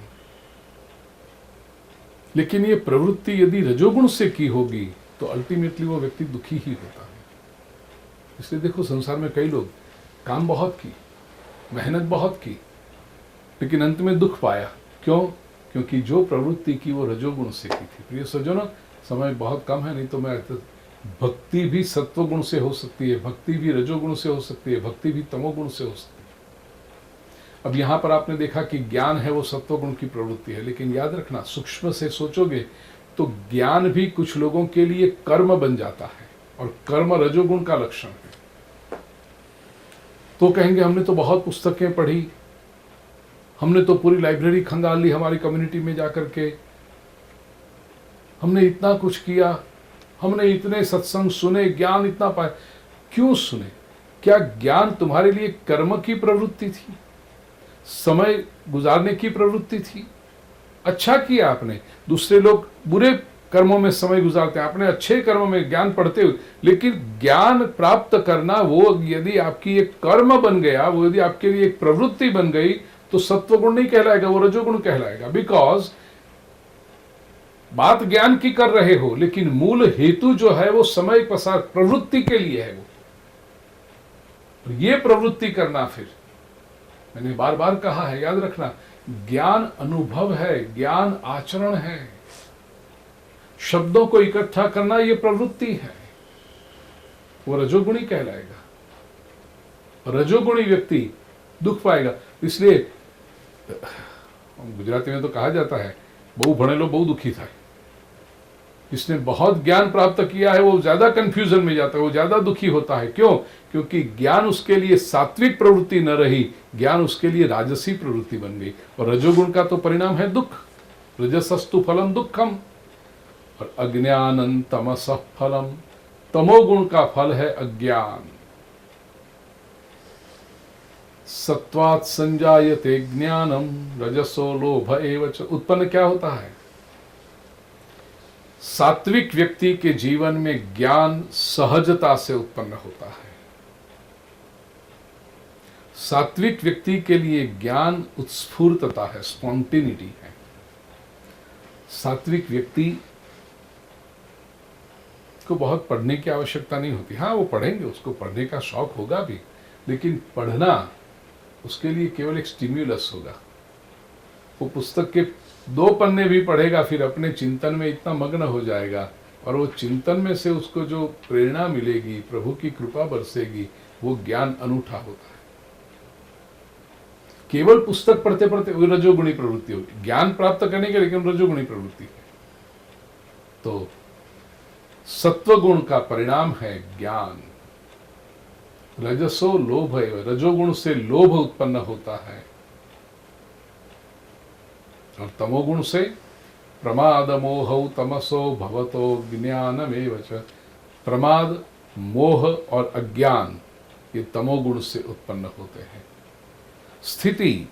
लेकिन ये प्रवृत्ति यदि रजोगुण से की होगी तो अल्टीमेटली वो व्यक्ति दुखी ही होता है। इसलिए देखो, संसार में कई लोग काम बहुत की, मेहनत बहुत की, लेकिन अंत में दुख पाया। क्यों? क्योंकि जो प्रवृत्ति की वो रजोगुण से की थी। प्रिय सज्जनों, समय बहुत कम है, नहीं तो मैं भक्ति भी सत्वगुण से हो सकती है, भक्ति भी रजोगुण से हो सकती है, भक्ति भी तमोगुण से हो सकती है। अब यहां पर आपने देखा कि ज्ञान है वो सत्वगुण की प्रवृत्ति है, लेकिन याद रखना, सूक्ष्म से सोचोगे तो ज्ञान भी कुछ लोगों के लिए कर्म बन जाता है, और कर्म रजोगुण का लक्षण है। तो कहेंगे हमने तो बहुत पुस्तकें पढ़ी, हमने तो पूरी लाइब्रेरी खंगाल ली हमारी कम्युनिटी में जाकर के, हमने इतना कुछ किया, हमने इतने सत्संग सुने, ज्ञान इतना पाया। क्यों सुने? क्या ज्ञान तुम्हारे लिए कर्म की प्रवृत्ति थी, समय गुजारने की प्रवृत्ति थी? अच्छा किया आपने। दूसरे लोग बुरे कर्मों में समय गुजारते हैं, आपने अच्छे कर्मों में ज्ञान पढ़ते हुए, लेकिन ज्ञान प्राप्त करना वो यदि आपकी एक कर्म बन गया, वो यदि आपके लिए एक प्रवृत्ति बन गई, तो सत्वगुण नहीं कहलाएगा, वो रजोगुण कहलाएगा। बिकॉज बात ज्ञान की कर रहे हो, लेकिन मूल हेतु जो है वो समय पसार प्रवृत्ति के लिए है। वो ये प्रवृत्ति करना, फिर मैंने बार बार कहा है, याद रखना, ज्ञान अनुभव है, ज्ञान आचरण है। शब्दों को इकट्ठा करना ये प्रवृत्ति है, वो रजोगुणी कहलाएगा। रजोगुणी व्यक्ति दुख पाएगा। इसलिए गुजराती में तो कहा जाता है, बहु भणेलो बहु दुखी था। जिसने बहुत ज्ञान प्राप्त किया है वो ज्यादा कंफ्यूजन में जाता है, वो ज्यादा दुखी होता है। क्यों? क्योंकि ज्ञान उसके लिए सात्विक प्रवृत्ति न रही, ज्ञान उसके लिए राजसी प्रवृत्ति बन गई। और रजोगुण का तो परिणाम है दुख। रजसस्तु फलम दुखम, और अज्ञानं तमसः फलम। तमोगुण का फल है अज्ञान। सत्वात् संजायते ज्ञानम रजसो लोभ एव च। उत्पन्न क्या होता है? सात्विक व्यक्ति के जीवन में ज्ञान सहजता से उत्पन्न होता है। सात्विक व्यक्ति के लिए ज्ञान उत्स्फूर्तता है, स्पॉन्टेनिटी है। सात्विक व्यक्ति को बहुत पढ़ने की आवश्यकता नहीं होती। हाँ, वो पढ़ेंगे, उसको पढ़ने का शौक होगा भी, लेकिन पढ़ना उसके लिए केवल एक स्टिम्युलस होगा। वो पुस्तक के 2 पन्ने भी पढ़ेगा, फिर अपने चिंतन में इतना मग्न हो जाएगा, और वो चिंतन में से उसको जो प्रेरणा मिलेगी, प्रभु की कृपा बरसेगी, वो ज्ञान अनूठा होता है। केवल पुस्तक पढ़ते पढ़ते वो रजोगुणी प्रवृत्ति होगी, ज्ञान प्राप्त करने के, लेकिन रजोगुणी प्रवृत्ति है। तो सत्वगुण का परिणाम है ज्ञान। रजसो लोभ है, रजोगुण से लोभ उत्पन्न होता है, और तमोगुण से प्रमाद मोह तमसो भवतो ज्ञानमेव च। प्रमाद, मोह और अज्ञान ये तमोगुण से उत्पन्न होते हैं। स्थिति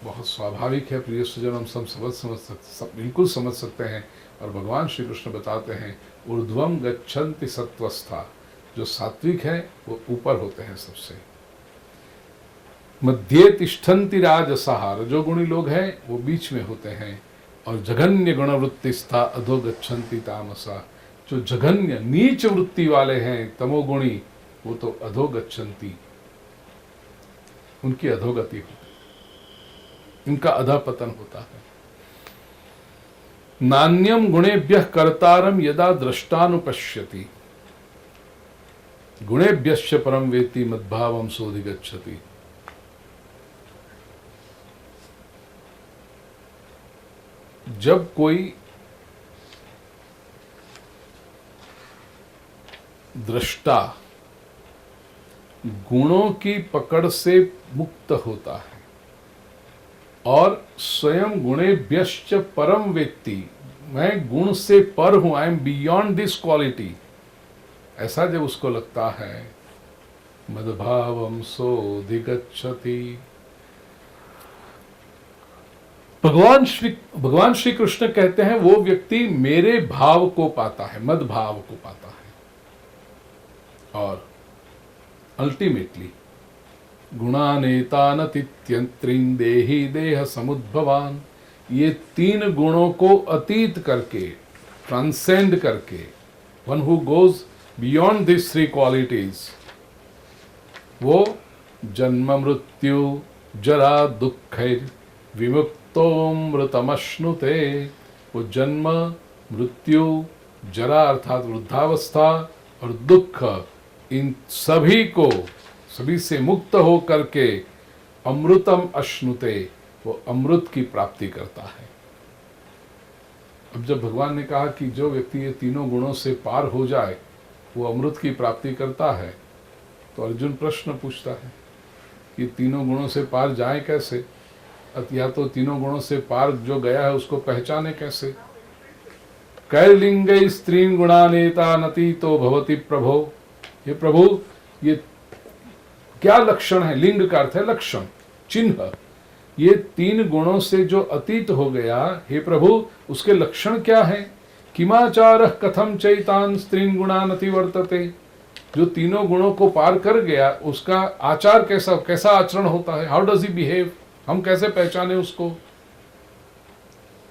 बहुत स्वाभाविक है प्रिय सज्जन, हम सब बिल्कुल समझ सकते हैं। और भगवान श्री कृष्ण बताते हैं, ऊर्ध्वम गच्छन्ति सत्वस्था। जो सात्विक है वो ऊपर होते हैं सबसे। मध्ये तिष्ठन्ति राजसः। रजोगुणी लोग हैं वो बीच में होते हैं। और जघन्य गुणवृत्तिस्था अधो गच्छन्ति तामसा। जो जघन्य नीच वृत्ति वाले हैं तमोगुणी, वो तो अधो गच्छन्ति, उनकी अधोगति होती। इनका अधःपतन होता है। नान्यम गुणेभ्यः कर्तारम यदा दृष्टानुपश्यति गुणेभ्यश्च परम वेत्ति मद्भावम सोऽधिगच्छति। जब कोई दृष्टा गुणों की पकड़ से मुक्त होता है और स्वयं गुणेभ्यश्च परम वेत्ति, मैं गुण से पर हूं, I am beyond this quality, ऐसा जब उसको लगता है, मद्भावम सोऽधिगच्छति। भगवान श्री कृष्ण कहते हैं वो व्यक्ति मेरे भाव को पाता है, मद भाव को पाता है। और अल्टीमेटली गुणानेतानतीत्यंत्रिं देहि देह समुद्भवान, ये तीन गुणों को अतीत करके, ट्रांसेंड करके, one who goes beyond this three qualities, वो जन्म मृत्यु जरा दुःखैर विमुक्तोऽमृतमश्नुते, वो जन्म मृत्यु जरा अर्थात वृद्धावस्था और दुख, इन सभी से मुक्त हो करके अमृतम अश्नुते, वो अमृत की प्राप्ति करता है। अब जब भगवान ने कहा कि जो व्यक्ति ये तीनों गुणों से पार हो जाए वो अमृत की प्राप्ति करता है, तो अर्जुन प्रश्न पूछता है कि तीनों गुणों से पार जाए कैसे, या तो तीनों गुणों से पार जो गया है उसको पहचाने कैसे। कैर्लिंगै स्त्रीन् गुणानेता नतीतो भवति प्रभो, ये प्रभु ये क्या लक्षण है, लिंग का अर्थ है लक्षण, चिन्ह, ये तीन गुणों से जो अतीत हो गया, हे प्रभु उसके लक्षण क्या है। किमाचारः कथम चैतान स्त्रीन् गुणानति वर्तते, जो तीनों गुणों को पार कर गया उसका आचार कैसा आचरण होता है, हाउ डज ही बिहेव, हम कैसे पहचाने उसको।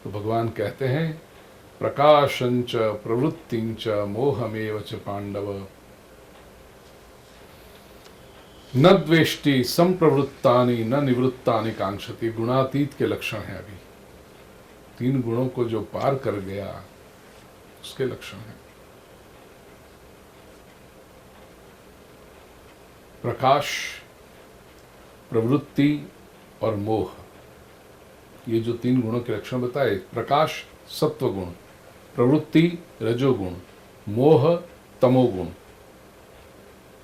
तो भगवान कहते हैं प्रकाशंच प्रवृत्तिंच मोहमेव च पांडव, न द्वेष्टि संप्रवृत्तानि न निवृत्तानि कांक्षति। गुणातीत के लक्षण है, अभी तीन गुणों को जो पार कर गया उसके लक्षण है। प्रकाश, प्रवृत्ति और मोह, ये जो तीन गुणों के लक्षण बताए, प्रकाश सत्व गुण, प्रवृत्ति रजोगुण, मोह तमोगुण,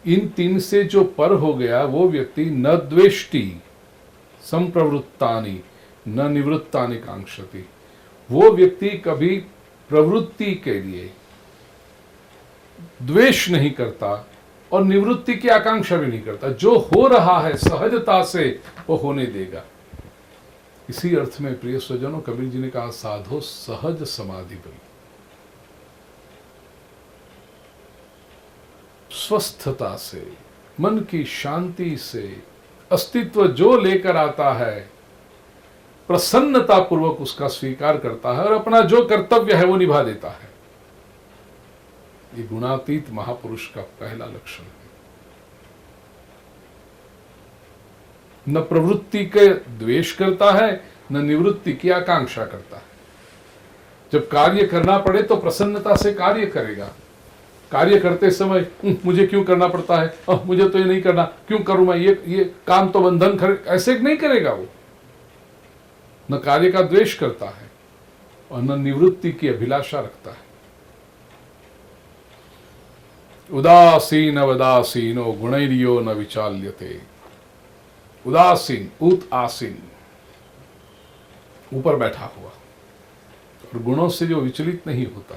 इन तीन से जो पर हो गया वो व्यक्ति न द्वेष्टि संप्रवृत्तानि न निवृत्तानि कांक्षति, वो व्यक्ति कभी प्रवृत्ति के लिए द्वेष नहीं करता और निवृत्ति की आकांक्षा भी नहीं करता। जो हो रहा है सहजता से वो होने देगा। इसी अर्थ में प्रिय स्वजनों कबीर जी ने कहा साधो सहज समाधि बनी, स्वस्थता से, मन की शांति से अस्तित्व जो लेकर आता है प्रसन्नता पूर्वक उसका स्वीकार करता है और अपना जो कर्तव्य है वो निभा देता है। ये गुणातीत महापुरुष का पहला लक्षण है। न प्रवृत्ति के द्वेष करता है न निवृत्ति की आकांक्षा करता है। जब कार्य करना पड़े तो प्रसन्नता से कार्य करेगा। कार्य करते समय मुझे क्यों करना पड़ता है, मुझे तो ये नहीं करना, क्यों करूं मैं, ये काम तो बंधन ऐसे नहीं करेगा। वो न कार्य का द्वेष करता है और न निवृत्ति की अभिलाषा रखता है। उदासीन वदासीनो गुणैर्यो न विचाल्यते। उदासीन, उत आसीन, ऊपर बैठा हुआ और गुणों से जो विचलित नहीं होता।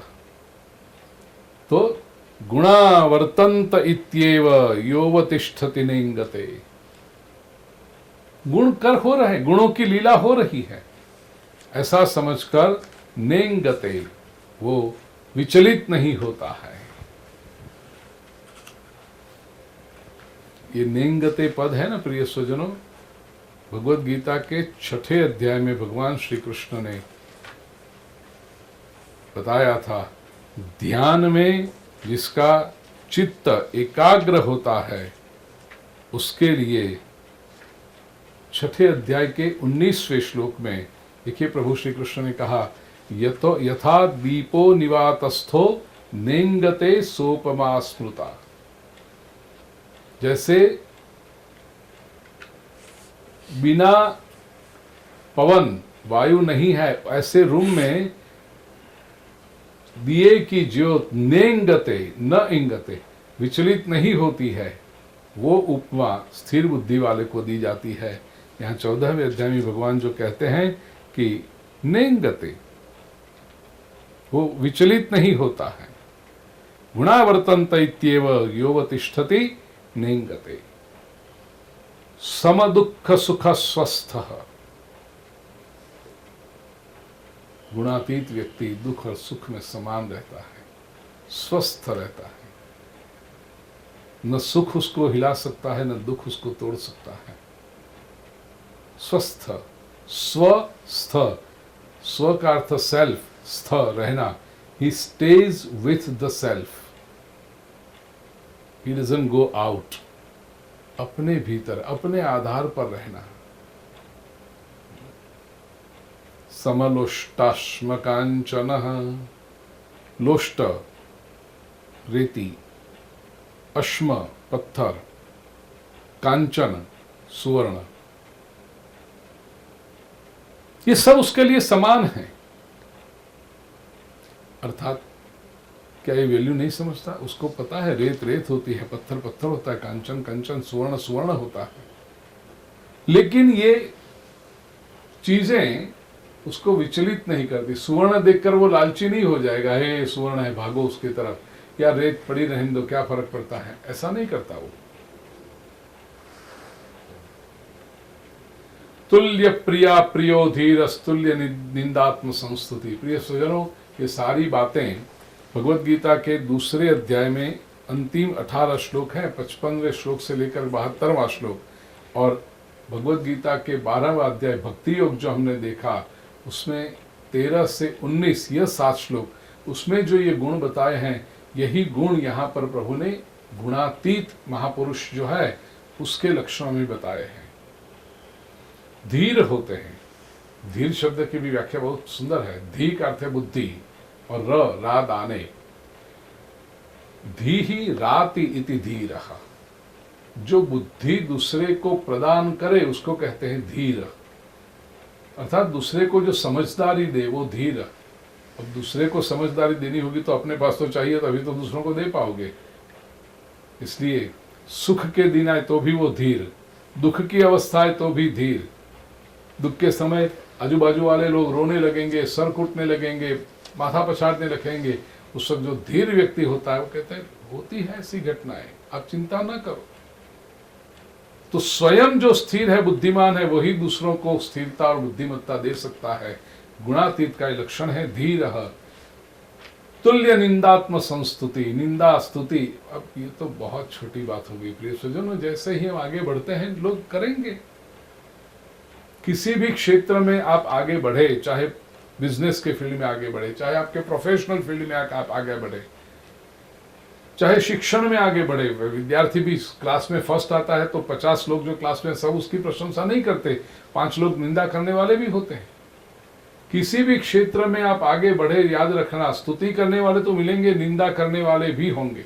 तो गुणा वर्तन्त इत्येव योवतिष्ठति नेंगते, गुण कर हो रहे, गुणों की लीला हो रही है ऐसा समझकर नेंगते, वो विचलित नहीं होता है। ये नेंगते पद है ना प्रिय स्वजनों, भगवत गीता के 6ठे अध्याय में भगवान श्री कृष्ण ने बताया था, ध्यान में जिसका चित्त एकाग्र होता है उसके लिए छठे अध्याय के 19वें श्लोक में देखिए प्रभु श्री कृष्ण ने कहा, यतो यथा दीपो निवातस्थो नेंगते सोपमा स्मृता। जैसे बिना पवन वायु नहीं है, ऐसे रूम में दिए की ज्योत नेंगते न इंगते विचलित नहीं होती है, वो उपमा स्थिर बुद्धि वाले को दी जाती है। यहाँ 14वें अध्याय में भगवान जो कहते हैं कि नेंगते, वो विचलित नहीं होता है। गुणावर्तन्त इत्येव योवतिष्ठति नेंगते समदुःख सुख स्वस्थ। गुणातीत व्यक्ति दुख और सुख में समान रहता है, स्वस्थ रहता है। न सुख उसको हिला सकता है, न दुख उसको तोड़ सकता है। स्वस्थ, स्वस्थ, स्व का अर्थ सेल्फ, स्थ रहना। He stays with the self, he doesn't go out. अपने भीतर, अपने आधार पर रहना। समलोष्टाश्म कांचनः, लोष्ट रेती, अश्म पत्थर, कांचन सुवर्ण, ये सब उसके लिए समान है। अर्थात क्या ये वैल्यू नहीं समझता? उसको पता है रेत रेत होती है, पत्थर पत्थर होता है, कांचन कंचन, सुवर्ण सुवर्ण होता है। लेकिन ये चीजें उसको विचलित नहीं करती। सुवर्ण देखकर वो लालची नहीं हो जाएगा, हे सुवर्ण है भागो उसकी तरफ, या रेत पड़ी रहने दो क्या फर्क पड़ता है, ऐसा नहीं करता वो। तुल्य प्रिया प्रियो धीर स्तुल्य निंदात्म संस्तुति। प्रिय स्वजनों, ये सारी बातें भगवत गीता के दूसरे अध्याय में अंतिम 18 श्लोक हैं, 55वें श्लोक से लेकर 72वां श्लोक, और भगवत गीता के 12वां अध्याय भक्ति योग जो हमने देखा उसमें 13 से 19 यह 7 श्लोक, उसमें जो ये गुण बताए हैं, यही गुण यहाँ पर प्रभु ने गुणातीत महापुरुष जो है उसके लक्षणों में बताए हैं। धीर होते हैं। धीर शब्द की भी व्याख्या बहुत सुंदर है। धी का अर्थ है बुद्धि और रा दाने। धी ही राति इति धीरः। जो बुद्धि दूसरे को प्रदान करे उसको कहते हैं धीर। अर्थात दूसरे को जो समझदारी दे वो धीर। अब दूसरे को समझदारी देनी होगी तो अपने पास तो चाहिए, तभी तो दूसरों को दे पाओगे। इसलिए सुख के दिन आए तो भी वो धीर, दुख की अवस्था है तो भी धीर। दुख के समय आजू बाजू वाले लोग रोने लगेंगे, सर कूटने लगेंगे, माथा पछाड़ने लगेंगे, उस वक्त जो धीर व्यक्ति होता है वो कहते हैं होती है ऐसी घटनाएं, आप चिंता ना करो। तो स्वयं जो स्थिर है, बुद्धिमान है, वही दूसरों को स्थिरता और बुद्धिमत्ता दे सकता है। गुणातीत का लक्षण है धीर। तुल्य निंदात्म संस्तुति। निंदा स्तुति, अब ये तो बहुत छोटी बात हो गई प्रिय स्वजनों। जैसे ही हम आगे बढ़ते हैं लोग करेंगे। किसी भी क्षेत्र में आप आगे बढ़े, चाहे बिजनेस के फील्ड में आगे बढ़े, चाहे आपके प्रोफेशनल फील्ड में आप आगे बढ़े, चाहे शिक्षण में आगे बढ़े। विद्यार्थी भी क्लास में फर्स्ट आता है तो 50 लोग जो क्लास में सब उसकी प्रशंसा नहीं करते, 5 लोग निंदा करने वाले भी होते हैं। किसी भी क्षेत्र में आप आगे बढ़े, याद रखना स्तुति करने वाले तो मिलेंगे, निंदा करने वाले भी होंगे।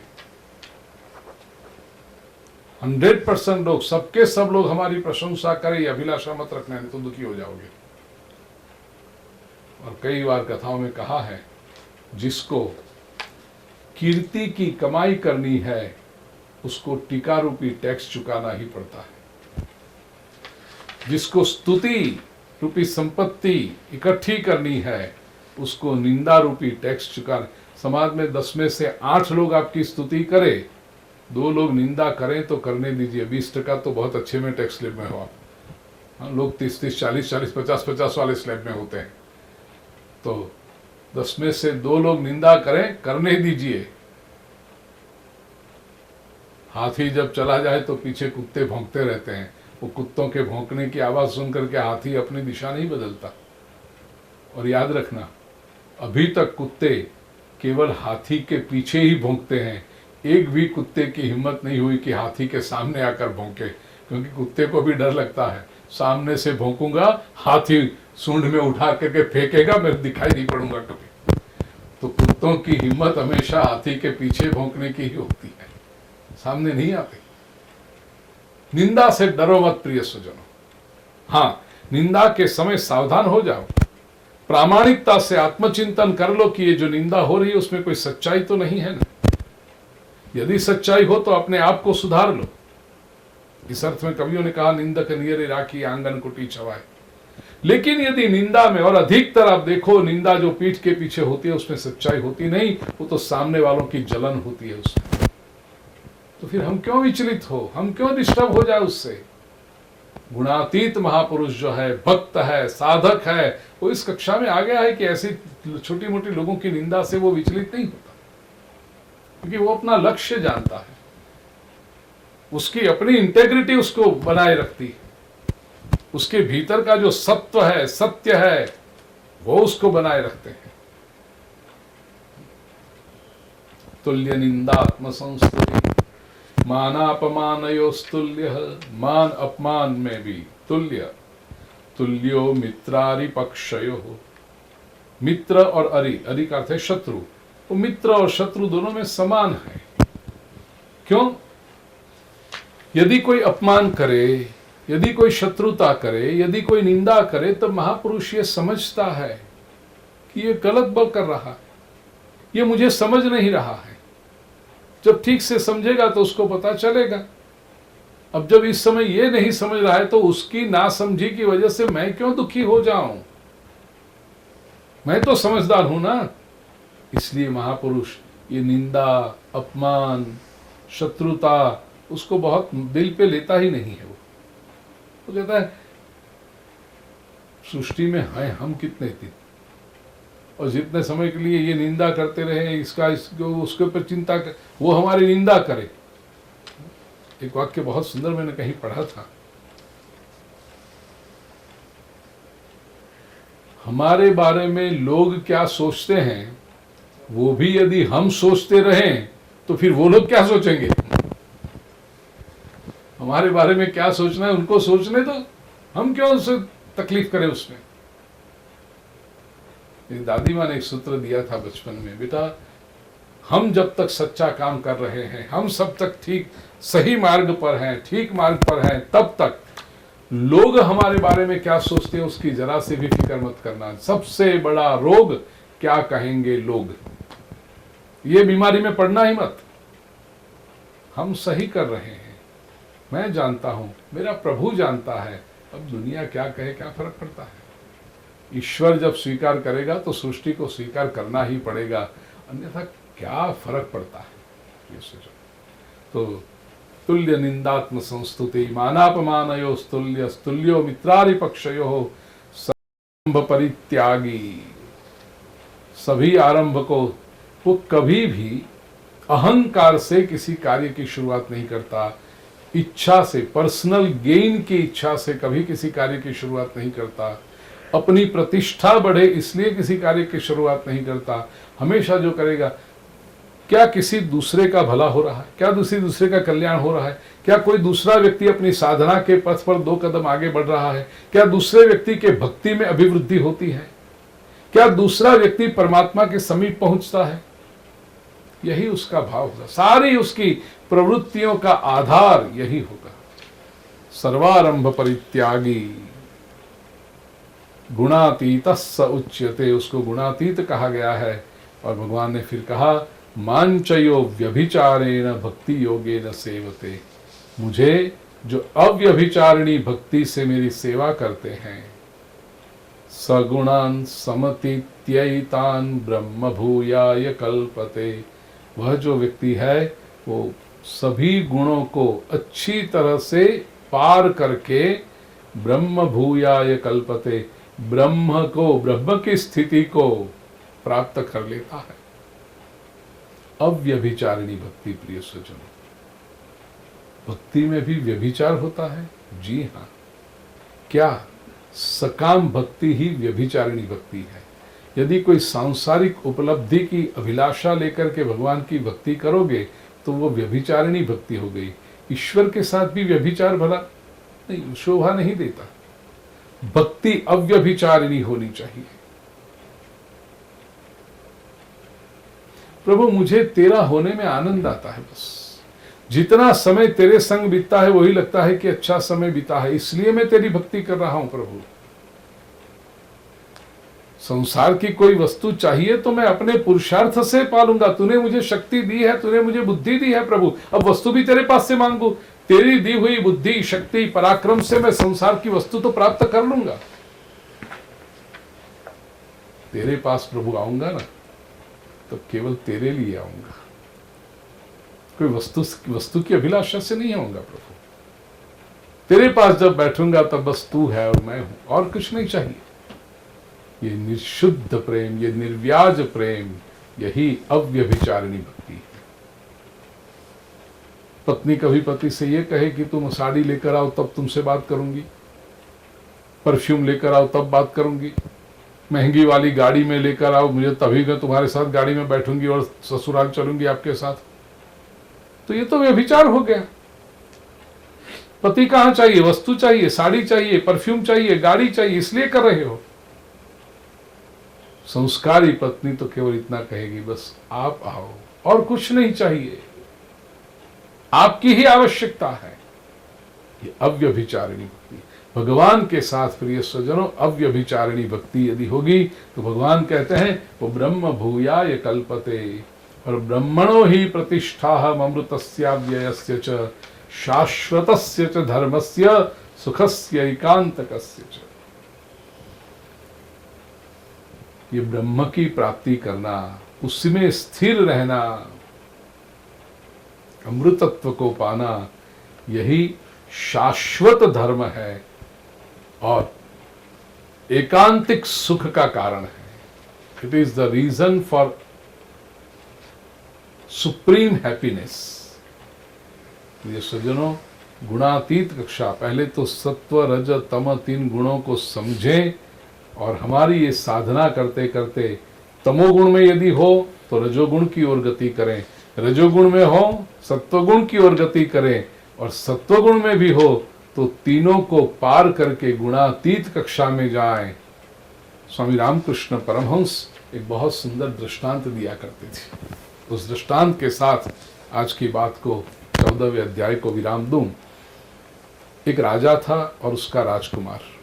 100% लोग, सबके सब लोग हमारी प्रशंसा करें, ये अभिलाषा मत रखना, नहीं तो दुखी हो जाओगे। और कई बार कथाओं में कहा है, जिसको कीर्ति की कमाई करनी है उसको टीका रूपी टैक्स चुकाना ही पड़ता है। जिसको स्तुति रूपी संपत्ति इकट्ठी करनी है उसको निंदा रूपी टैक्स चुकाना। समाज में 10 में से 8 लोग आपकी स्तुति करें, 2 लोग निंदा करें तो करने दीजिए। 20% तो बहुत अच्छे में टैक्स स्लैब में हो आप। लोग 30-30, 40-40, 50-50 वाले स्लैब में होते हैं। तो 10 में से 2 लोग निंदा करें, करने दीजिए। हाथी जब चला जाए तो पीछे कुत्ते भौंकते रहते हैं। वो कुत्तों के भौंकने की आवाज सुनकर के हाथी अपनी दिशा नहीं बदलता। और याद रखना, अभी तक कुत्ते केवल हाथी के पीछे ही भौंकते हैं। एक भी कुत्ते की हिम्मत नहीं हुई कि हाथी के सामने आकर भौंके, क्योंकि कुत्ते को भी डर लगता है सामने से भौंकूंगा, हाथी सूंड में उठा करके फेंकेगा, मैं दिखाई नहीं पड़ूंगा कभी। तो कुत्तों की हिम्मत हमेशा हाथी के पीछे भौंकने की ही होती है, सामने नहीं आते। निंदा से डरो मत प्रिय स्वजनों। हाँ, निंदा के समय सावधान हो जाओ, प्रामाणिकता से आत्मचिंतन कर लो कि ये जो निंदा हो रही है उसमें कोई सच्चाई तो नहीं है ना। यदि सच्चाई हो तो अपने आप को सुधार लो। इस अर्थ में कवियों ने कहा, निंदक नियरे राखी आंगन कुटी छवाए। लेकिन यदि निंदा में, और अधिकतर आप देखो निंदा जो पीठ के पीछे होती है उसमें सच्चाई होती नहीं, वो तो सामने वालों की जलन होती है उसमें। तो फिर हम क्यों विचलित हो, हम क्यों डिस्टर्ब हो जाए उससे। गुणातीत महापुरुष जो है, भक्त है, साधक है, वो इस कक्षा में आ गया है कि ऐसी छोटी मोटी लोगों की निंदा से वो विचलित नहीं होता, क्योंकि वो अपना लक्ष्य जानता है, उसकी अपनी इंटेग्रिटी उसको बनाए रखती है, उसके भीतर का जो सत्व है, सत्य है, वो उसको बनाए रखते हैं। तुल्य निंदात्म संस्तुति मानापमानयोस्तुल्य। मान अपमान में भी तुल्य। तुल्यो मित्रारि पक्षयो। मित्र और अरि, अरि का अर्थ है शत्रु, वो मित्र और शत्रु दोनों में समान है। क्यों? यदि कोई अपमान करे, यदि कोई शत्रुता करे, यदि कोई निंदा करे, तब महापुरुष ये समझता है कि ये गलत बल कर रहा है, ये मुझे समझ नहीं रहा है। जब ठीक से समझेगा तो उसको पता चलेगा। अब जब इस समय ये नहीं समझ रहा है तो उसकी नासमझी की वजह से मैं क्यों दुखी हो जाऊं? मैं तो समझदार हूं ना। इसलिए महापुरुष ये निंदा, अपमान, शत्रुता उसको बहुत दिल पे लेता ही नहीं है। वो कहता है सृष्टि में है हम कितने थे, और जितने समय के लिए ये निंदा करते रहे, इसका इसको उसके ऊपर चिंता कर, वो हमारी निंदा करे। एक वाक्य बहुत सुंदर मैंने कहीं पढ़ा था, हमारे बारे में लोग क्या सोचते हैं वो भी यदि हम सोचते रहें तो फिर वो लोग क्या सोचेंगे। हमारे बारे में क्या सोचना है उनको सोचने दो, हम क्यों उसे तकलीफ करें उसमें। मेरी दादी माँ ने एक सूत्र दिया था बचपन में, बेटा हम जब तक सच्चा काम कर रहे हैं, हम सब तक ठीक सही मार्ग पर हैं, ठीक मार्ग पर हैं, तब तक लोग हमारे बारे में क्या सोचते हैं उसकी जरा से भी फिक्र मत करना। सबसे बड़ा रोग क्या कहेंगे लोग, ये बीमारी में पड़ना ही मत। हम सही कर रहे हैं, मैं जानता हूं, मेरा प्रभु जानता है, अब दुनिया क्या कहे क्या फर्क पड़ता है। ईश्वर जब स्वीकार करेगा तो सृष्टि को स्वीकार करना ही पड़ेगा, अन्यथा क्या फर्क पड़ता है। ये सोचो। तो तुल्य निंदात्म संस्तुति मानापमानयो स्तुल्य स्तुल्यो मित्रारि पक्षयो आरंभ परित्यागी। सभी आरंभ को वो कभी भी अहंकार से किसी कार्य की शुरुआत नहीं करता, इच्छा से, पर्सनल गेन की इच्छा से कभी किसी कार्य की शुरुआत नहीं करता, अपनी प्रतिष्ठा बढ़े इसलिए किसी कार्य की शुरुआत नहीं करता। हमेशा जो करेगा, क्या किसी दूसरे का भला हो रहा है, क्या दूसरे का कल्याण हो रहा है, क्या कोई दूसरा व्यक्ति अपनी साधना के पथ पर 2 कदम आगे बढ़ रहा है, क्या दूसरे व्यक्ति के भक्ति में अभिवृद्धि होती है, क्या दूसरा व्यक्ति परमात्मा के समीप पहुंचता है, यही उसका भाव होगा। सारी उसकी प्रवृत्तियों का आधार यही होगा। सर्वारंभ परित्यागी गुणातीत स उच्यते, उसको गुणातीत कहा गया है। और भगवान ने फिर कहा मांचयो व्यभिचारेण भक्ति योगेन सेवते, मुझे जो अव्यभिचारिणी भक्ति से मेरी सेवा करते हैं, सगुणान समतीत्यैतान ब्रह्म भूयाय कल्पते, वह जो व्यक्ति है वो सभी गुणों को अच्छी तरह से पार करके ब्रह्म भूयाय कल्पते, ब्रह्म को, ब्रह्म की स्थिति को प्राप्त कर लेता है। अव्यभिचारिणी भक्ति प्रिय स्वजनों, भक्ति में भी व्यभिचार होता है? जी हाँ। क्या? सकाम भक्ति ही व्यभिचारिणी भक्ति है। यदि कोई सांसारिक उपलब्धि की अभिलाषा लेकर के भगवान की भक्ति करोगे तो वो व्यभिचारिणी भक्ति हो गई। ईश्वर के साथ भी व्यभिचार भला नहीं, शोभा नहीं देता। भक्ति अव्यभिचारिणी होनी चाहिए। प्रभु मुझे तेरा होने में आनंद आता है, बस जितना समय तेरे संग बीतता है वही लगता है कि अच्छा समय बीता है, इसलिए मैं तेरी भक्ति कर रहा हूं प्रभु। संसार की कोई वस्तु चाहिए तो मैं अपने पुरुषार्थ से पालूंगा। तूने मुझे शक्ति दी है, तूने मुझे बुद्धि दी है प्रभु, अब वस्तु भी तेरे पास से मांगू। तेरी दी हुई बुद्धि शक्ति पराक्रम से मैं संसार की वस्तु तो प्राप्त कर लूंगा। तेरे पास प्रभु आऊंगा ना तो केवल तेरे लिए आऊंगा, कोई वस्तु की अभिलाषा से नहीं आऊंगा प्रभु। तेरे पास जब बैठूंगा तब बस तू है और मैं हूं, और कुछ नहीं चाहिए। ये निशुद्ध प्रेम, ये निर्व्याज प्रेम, यही अव्यभिचारिणी भक्ति है। पत्नी कभी पति से ये कहे कि तुम साड़ी लेकर आओ तब तुमसे बात करूंगी, परफ्यूम लेकर आओ तब बात करूंगी, महंगी वाली गाड़ी में लेकर आओ मुझे तभी मैं तुम्हारे साथ गाड़ी में बैठूंगी और ससुराल चलूंगी आपके साथ, तो ये तो व्यभिचार हो गया। पति कहां चाहिए? वस्तु चाहिए, साड़ी चाहिए, परफ्यूम चाहिए, गाड़ी चाहिए, इसलिए कर रहे हो। संस्कारी पत्नी तो केवल इतना कहेगी, बस आप आओ, और कुछ नहीं चाहिए, आपकी ही आवश्यकता है। ये अव्यभिचारिणी भक्ति। भगवान के साथ प्रिय स्वजनों अव्यभिचारिणी भक्ति यदि होगी तो भगवान कहते हैं वो ब्रह्म भूयाय कल्पते, और ब्रह्मणो ही प्रतिष्ठा अमृतस्याव्ययस्य च शाश्वतस्य च धर्मस्य सुखस्य एकांतकस्य च। ये ब्रह्म की प्राप्ति करना, उसमें स्थिर रहना, अमृतत्व को पाना, यही शाश्वत धर्म है और एकांतिक सुख का कारण है। It is the reason for supreme happiness. ये सज्जनों, गुणातीत कक्षा, पहले तो सत्व रज तम तीन गुणों को समझें, और हमारी ये साधना करते करते तमोगुण में यदि हो तो रजोगुण की ओर गति करें, रजोगुण में हो सत्वगुण की ओर गति करें, और सत्वगुण में भी हो तो तीनों को पार करके गुणातीत कक्षा में जाएं। स्वामी रामकृष्ण परमहंस एक बहुत सुंदर दृष्टांत दिया करते थे। उस दृष्टांत के साथ आज की बात को 14वें अध्याय को विराम दूं। एक राजा था और उसका राजकुमार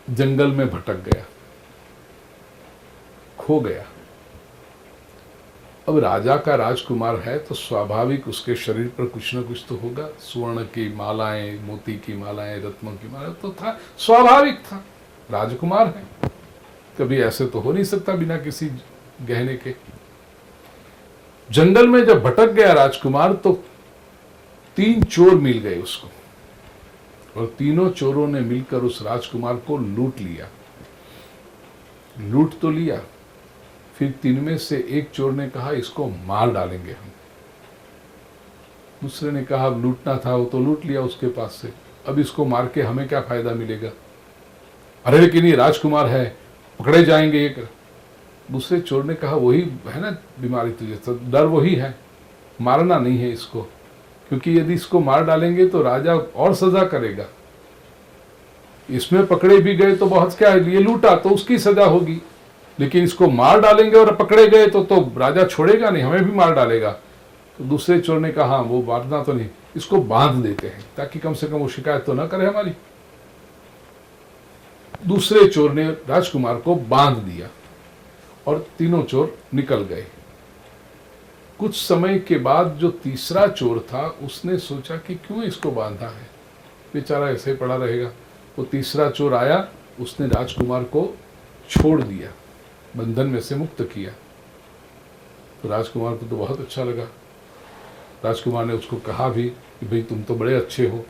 जंगल में भटक गया, खो गया। अब राजा का राजकुमार है तो स्वाभाविक उसके शरीर पर कुछ न कुछ तो होगा, स्वर्ण की मालाएं, मोती की मालाएं, रत्नों की मालाएं तो था, स्वाभाविक था, राजकुमार है, कभी ऐसे तो हो नहीं सकता बिना किसी गहने के। जंगल में जब भटक गया राजकुमार तो 3 चोर मिल गए उसको, और तीनों चोरों ने मिलकर उस राजकुमार को लूट लिया। लूट तो लिया, फिर 3 में से एक चोर ने कहा इसको मार डालेंगे हम। दूसरे ने कहा अब लूटना था वो तो लूट लिया उसके पास से, अब इसको मार के हमें क्या फायदा मिलेगा, अरे लेकिन ये राजकुमार है पकड़े जाएंगे ये कर। दूसरे चोर ने कहा वही है ना बीमारी तुझे, तो डर वही है, मारना नहीं है इसको, क्योंकि यदि इसको मार डालेंगे तो राजा और सजा करेगा, इसमें पकड़े भी गए तो बहुत क्या है, ये लूटा तो उसकी सजा होगी, लेकिन इसको मार डालेंगे और पकड़े गए तो राजा छोड़ेगा नहीं, हमें भी मार डालेगा। तो दूसरे चोर ने कहा वो मारना तो नहीं, इसको बांध देते हैं ताकि कम से कम वो शिकायत तो ना करे हमारी। दूसरे चोर ने राजकुमार को बांध दिया और तीनों चोर निकल गए। कुछ समय के बाद जो तीसरा चोर था उसने सोचा कि क्यों इसको बांधा है, बेचारा ऐसे पड़ा रहेगा। वो तीसरा चोर आया, उसने राजकुमार को छोड़ दिया, बंधन में से मुक्त किया। तो राजकुमार को तो बहुत अच्छा लगा। राजकुमार ने उसको कहा भी कि भाई तुम तो बड़े अच्छे हो,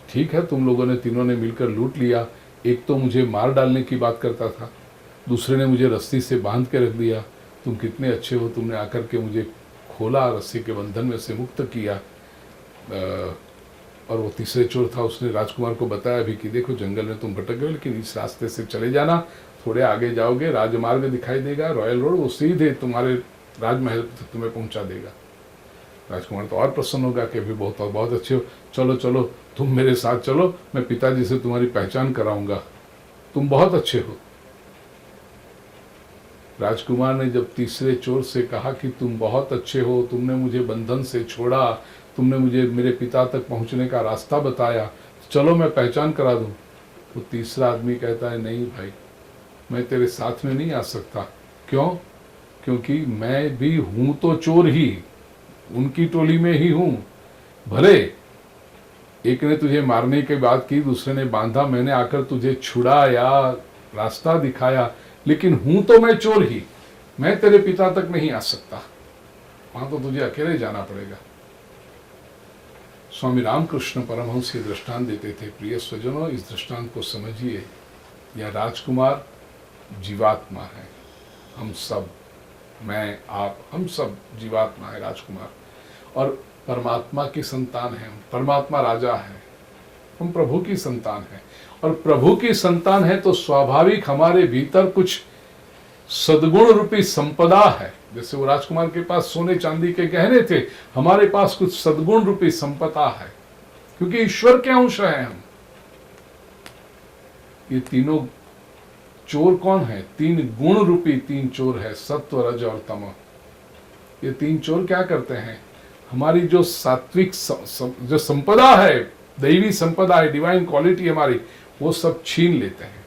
ठीक है तुम लोगों ने तीनों ने मिलकर लूट लिया, एक तो मुझे मार डालने की बात करता था, दूसरे ने मुझे रस्सी से बांध के रख दिया, तुम कितने अच्छे हो, तुमने आकर के मुझे खोला, रस्सी के बंधन में से मुक्त किया। और वो तीसरे चोर था, उसने राजकुमार को बताया भी कि देखो जंगल में तुम भटक गए, लेकिन इस रास्ते से चले जाना, थोड़े आगे जाओगे राजमार्ग दिखाई देगा, रॉयल रोड, वो सीधे तुम्हारे राजमहल तुम्हें पहुंचा देगा। राजकुमार तो और प्रसन्न होगा कि भी बहुत बहुत अच्छे हो, चलो चलो तुम मेरे साथ चलो, मैं पिताजी से तुम्हारी पहचान कराऊंगा, तुम बहुत अच्छे हो। राजकुमार ने जब तीसरे चोर से कहा कि तुम बहुत अच्छे हो, तुमने मुझे बंधन से छोड़ा, तुमने मुझे मेरे पिता तक पहुंचने का रास्ता बताया, चलो मैं पहचान करा दूं, तो तीसरा आदमी कहता है नहीं भाई, मैं तेरे साथ में नहीं आ सकता। क्यों? क्योंकि मैं भी हूं तो चोर ही, उनकी टोली में ही हूं। भले एक ने तुझे मारने की बात की, दूसरे ने बांधा, मैंने आकर तुझे छुड़ाया, रास्ता दिखाया, लेकिन हूं तो मैं चोर ही, मैं तेरे पिता तक नहीं आ सकता, वहां तो तुझे अकेले जाना पड़ेगा। स्वामी रामकृष्ण परमहंस ये दृष्टांत देते थे। प्रिय स्वजनों, इस दृष्टांत को समझिए। यह राजकुमार जीवात्मा है, हम सब, मैं आप, हम सब जीवात्मा है राजकुमार, और परमात्मा की संतान है। परमात्मा राजा है, हम प्रभु की संतान है, और प्रभु की संतान है तो स्वाभाविक हमारे भीतर कुछ सद्गुण रूपी संपदा है। जैसे वो राजकुमार के पास सोने चांदी के गहने थे, हमारे पास कुछ सद्गुण रूपी संपदा है, क्योंकि ईश्वर के अंश हैं हम। ये तीनों चोर कौन है? तीन गुण रूपी तीन चोर है, सत्व, रज और तम। ये तीन चोर क्या करते हैं? हमारी जो सात्विक जो संपदा है, दैवी संपदा है, डिवाइन क्वालिटी हमारी, वो सब छीन लेते हैं।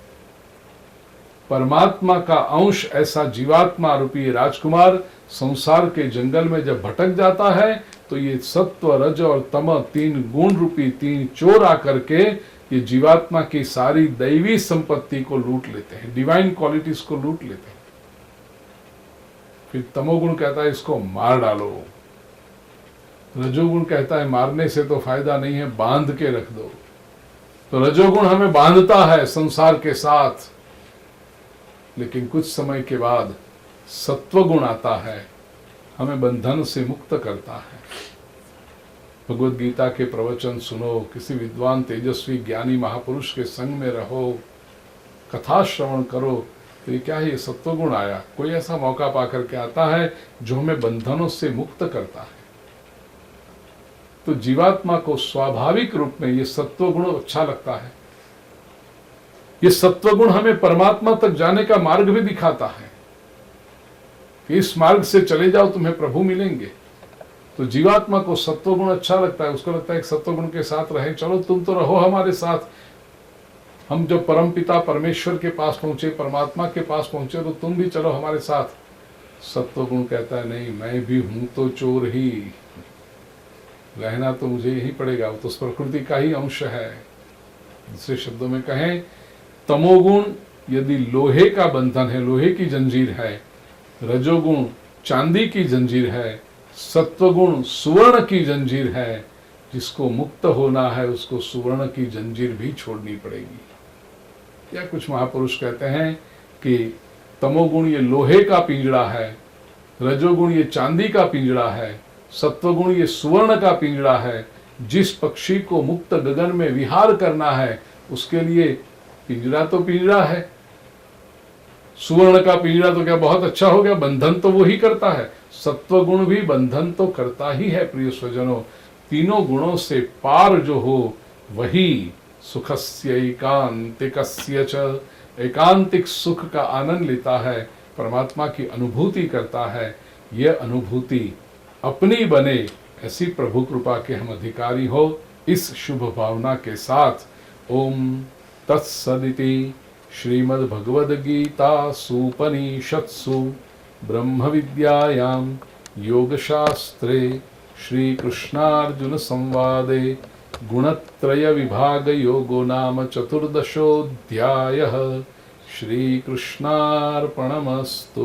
परमात्मा का अंश ऐसा जीवात्मा रूपी राजकुमार संसार के जंगल में जब भटक जाता है, तो ये सत्व, रज और तम तीन गुण रूपी तीन चोर आकर के ये जीवात्मा की सारी दैवी संपत्ति को लूट लेते हैं, डिवाइन क्वालिटीज को लूट लेते हैं। फिर तमोगुण कहता है इसको मार डालो, रजोगुण कहता है मारने से तो फायदा नहीं है, बांध के रख दो। तो रजोगुण हमें बांधता है संसार के साथ, लेकिन कुछ समय के बाद सत्वगुण आता है, हमें बंधन से मुक्त करता है। भगवद गीता के प्रवचन सुनो, किसी विद्वान तेजस्वी ज्ञानी महापुरुष के संग में रहो, कथा श्रवण करो, तो ये क्या है? ये सत्वगुण आया। कोई ऐसा मौका पाकर के आता है जो हमें बंधनों से मुक्त करता है। तो जीवात्मा को स्वाभाविक रूप में ये सत्वगुण अच्छा लगता है। ये सत्वगुण हमें परमात्मा तक जाने का मार्ग भी दिखाता है कि इस मार्ग से चले जाओ, तुम्हें प्रभु मिलेंगे। तो जीवात्मा को सत्वगुण अच्छा लगता है, उसको लगता है कि सत्वगुण के साथ रहे, चलो तुम तो रहो हमारे साथ। हम जब परमपिता परमेश्वर के पास पहुंचे, परमात्मा के पास पहुंचे, तो तुम भी चलो हमारे साथ। सत्वगुण कहता है नहीं, मैं भी हूं तो चोर ही, रहना तो मुझे यही पड़ेगा, वो तो प्रकृति का ही अंश है। दूसरे शब्दों में कहें, तमोगुण यदि लोहे का बंधन है, लोहे की जंजीर है, रजोगुण चांदी की जंजीर है, सत्वगुण सुवर्ण की जंजीर है, जिसको मुक्त होना है उसको सुवर्ण की जंजीर भी छोड़नी पड़ेगी। या कुछ महापुरुष कहते हैं कि तमोगुण ये लोहे का पिंजड़ा है, रजोगुण ये चांदी का पिंजड़ा है, सत्वगुण ये सुवर्ण का पिंजड़ा है। जिस पक्षी को मुक्त गगन में विहार करना है, उसके लिए पिंजरा तो पिंजरा है, सुवर्ण का पिंजरा तो क्या बहुत अच्छा हो गया? बंधन तो वो ही करता है। सत्वगुण भी बंधन तो करता ही है। प्रिय स्वजनों, तीनों गुणों से पार जो हो वही सुखस्य एकांतिकस्य च, एकांतिक सुख का आनंद लेता है, परमात्मा की अनुभूति करता है। यह अनुभूति अपनी बने, ऐसी प्रभु कृपा के हम अधिकारी हो। इस शुभ भावना के साथ ओम तत्सदिति श्रीमद्भगवद्गीतासूपनिषत्सु ब्रह्म विद्यायां योगशास्त्रे श्रीकृष्णार्जुन संवादे गुणत्रय विभाग योगो नाम चतुर्दशोऽध्यायः। श्रीकृष्णार्पणमस्तु।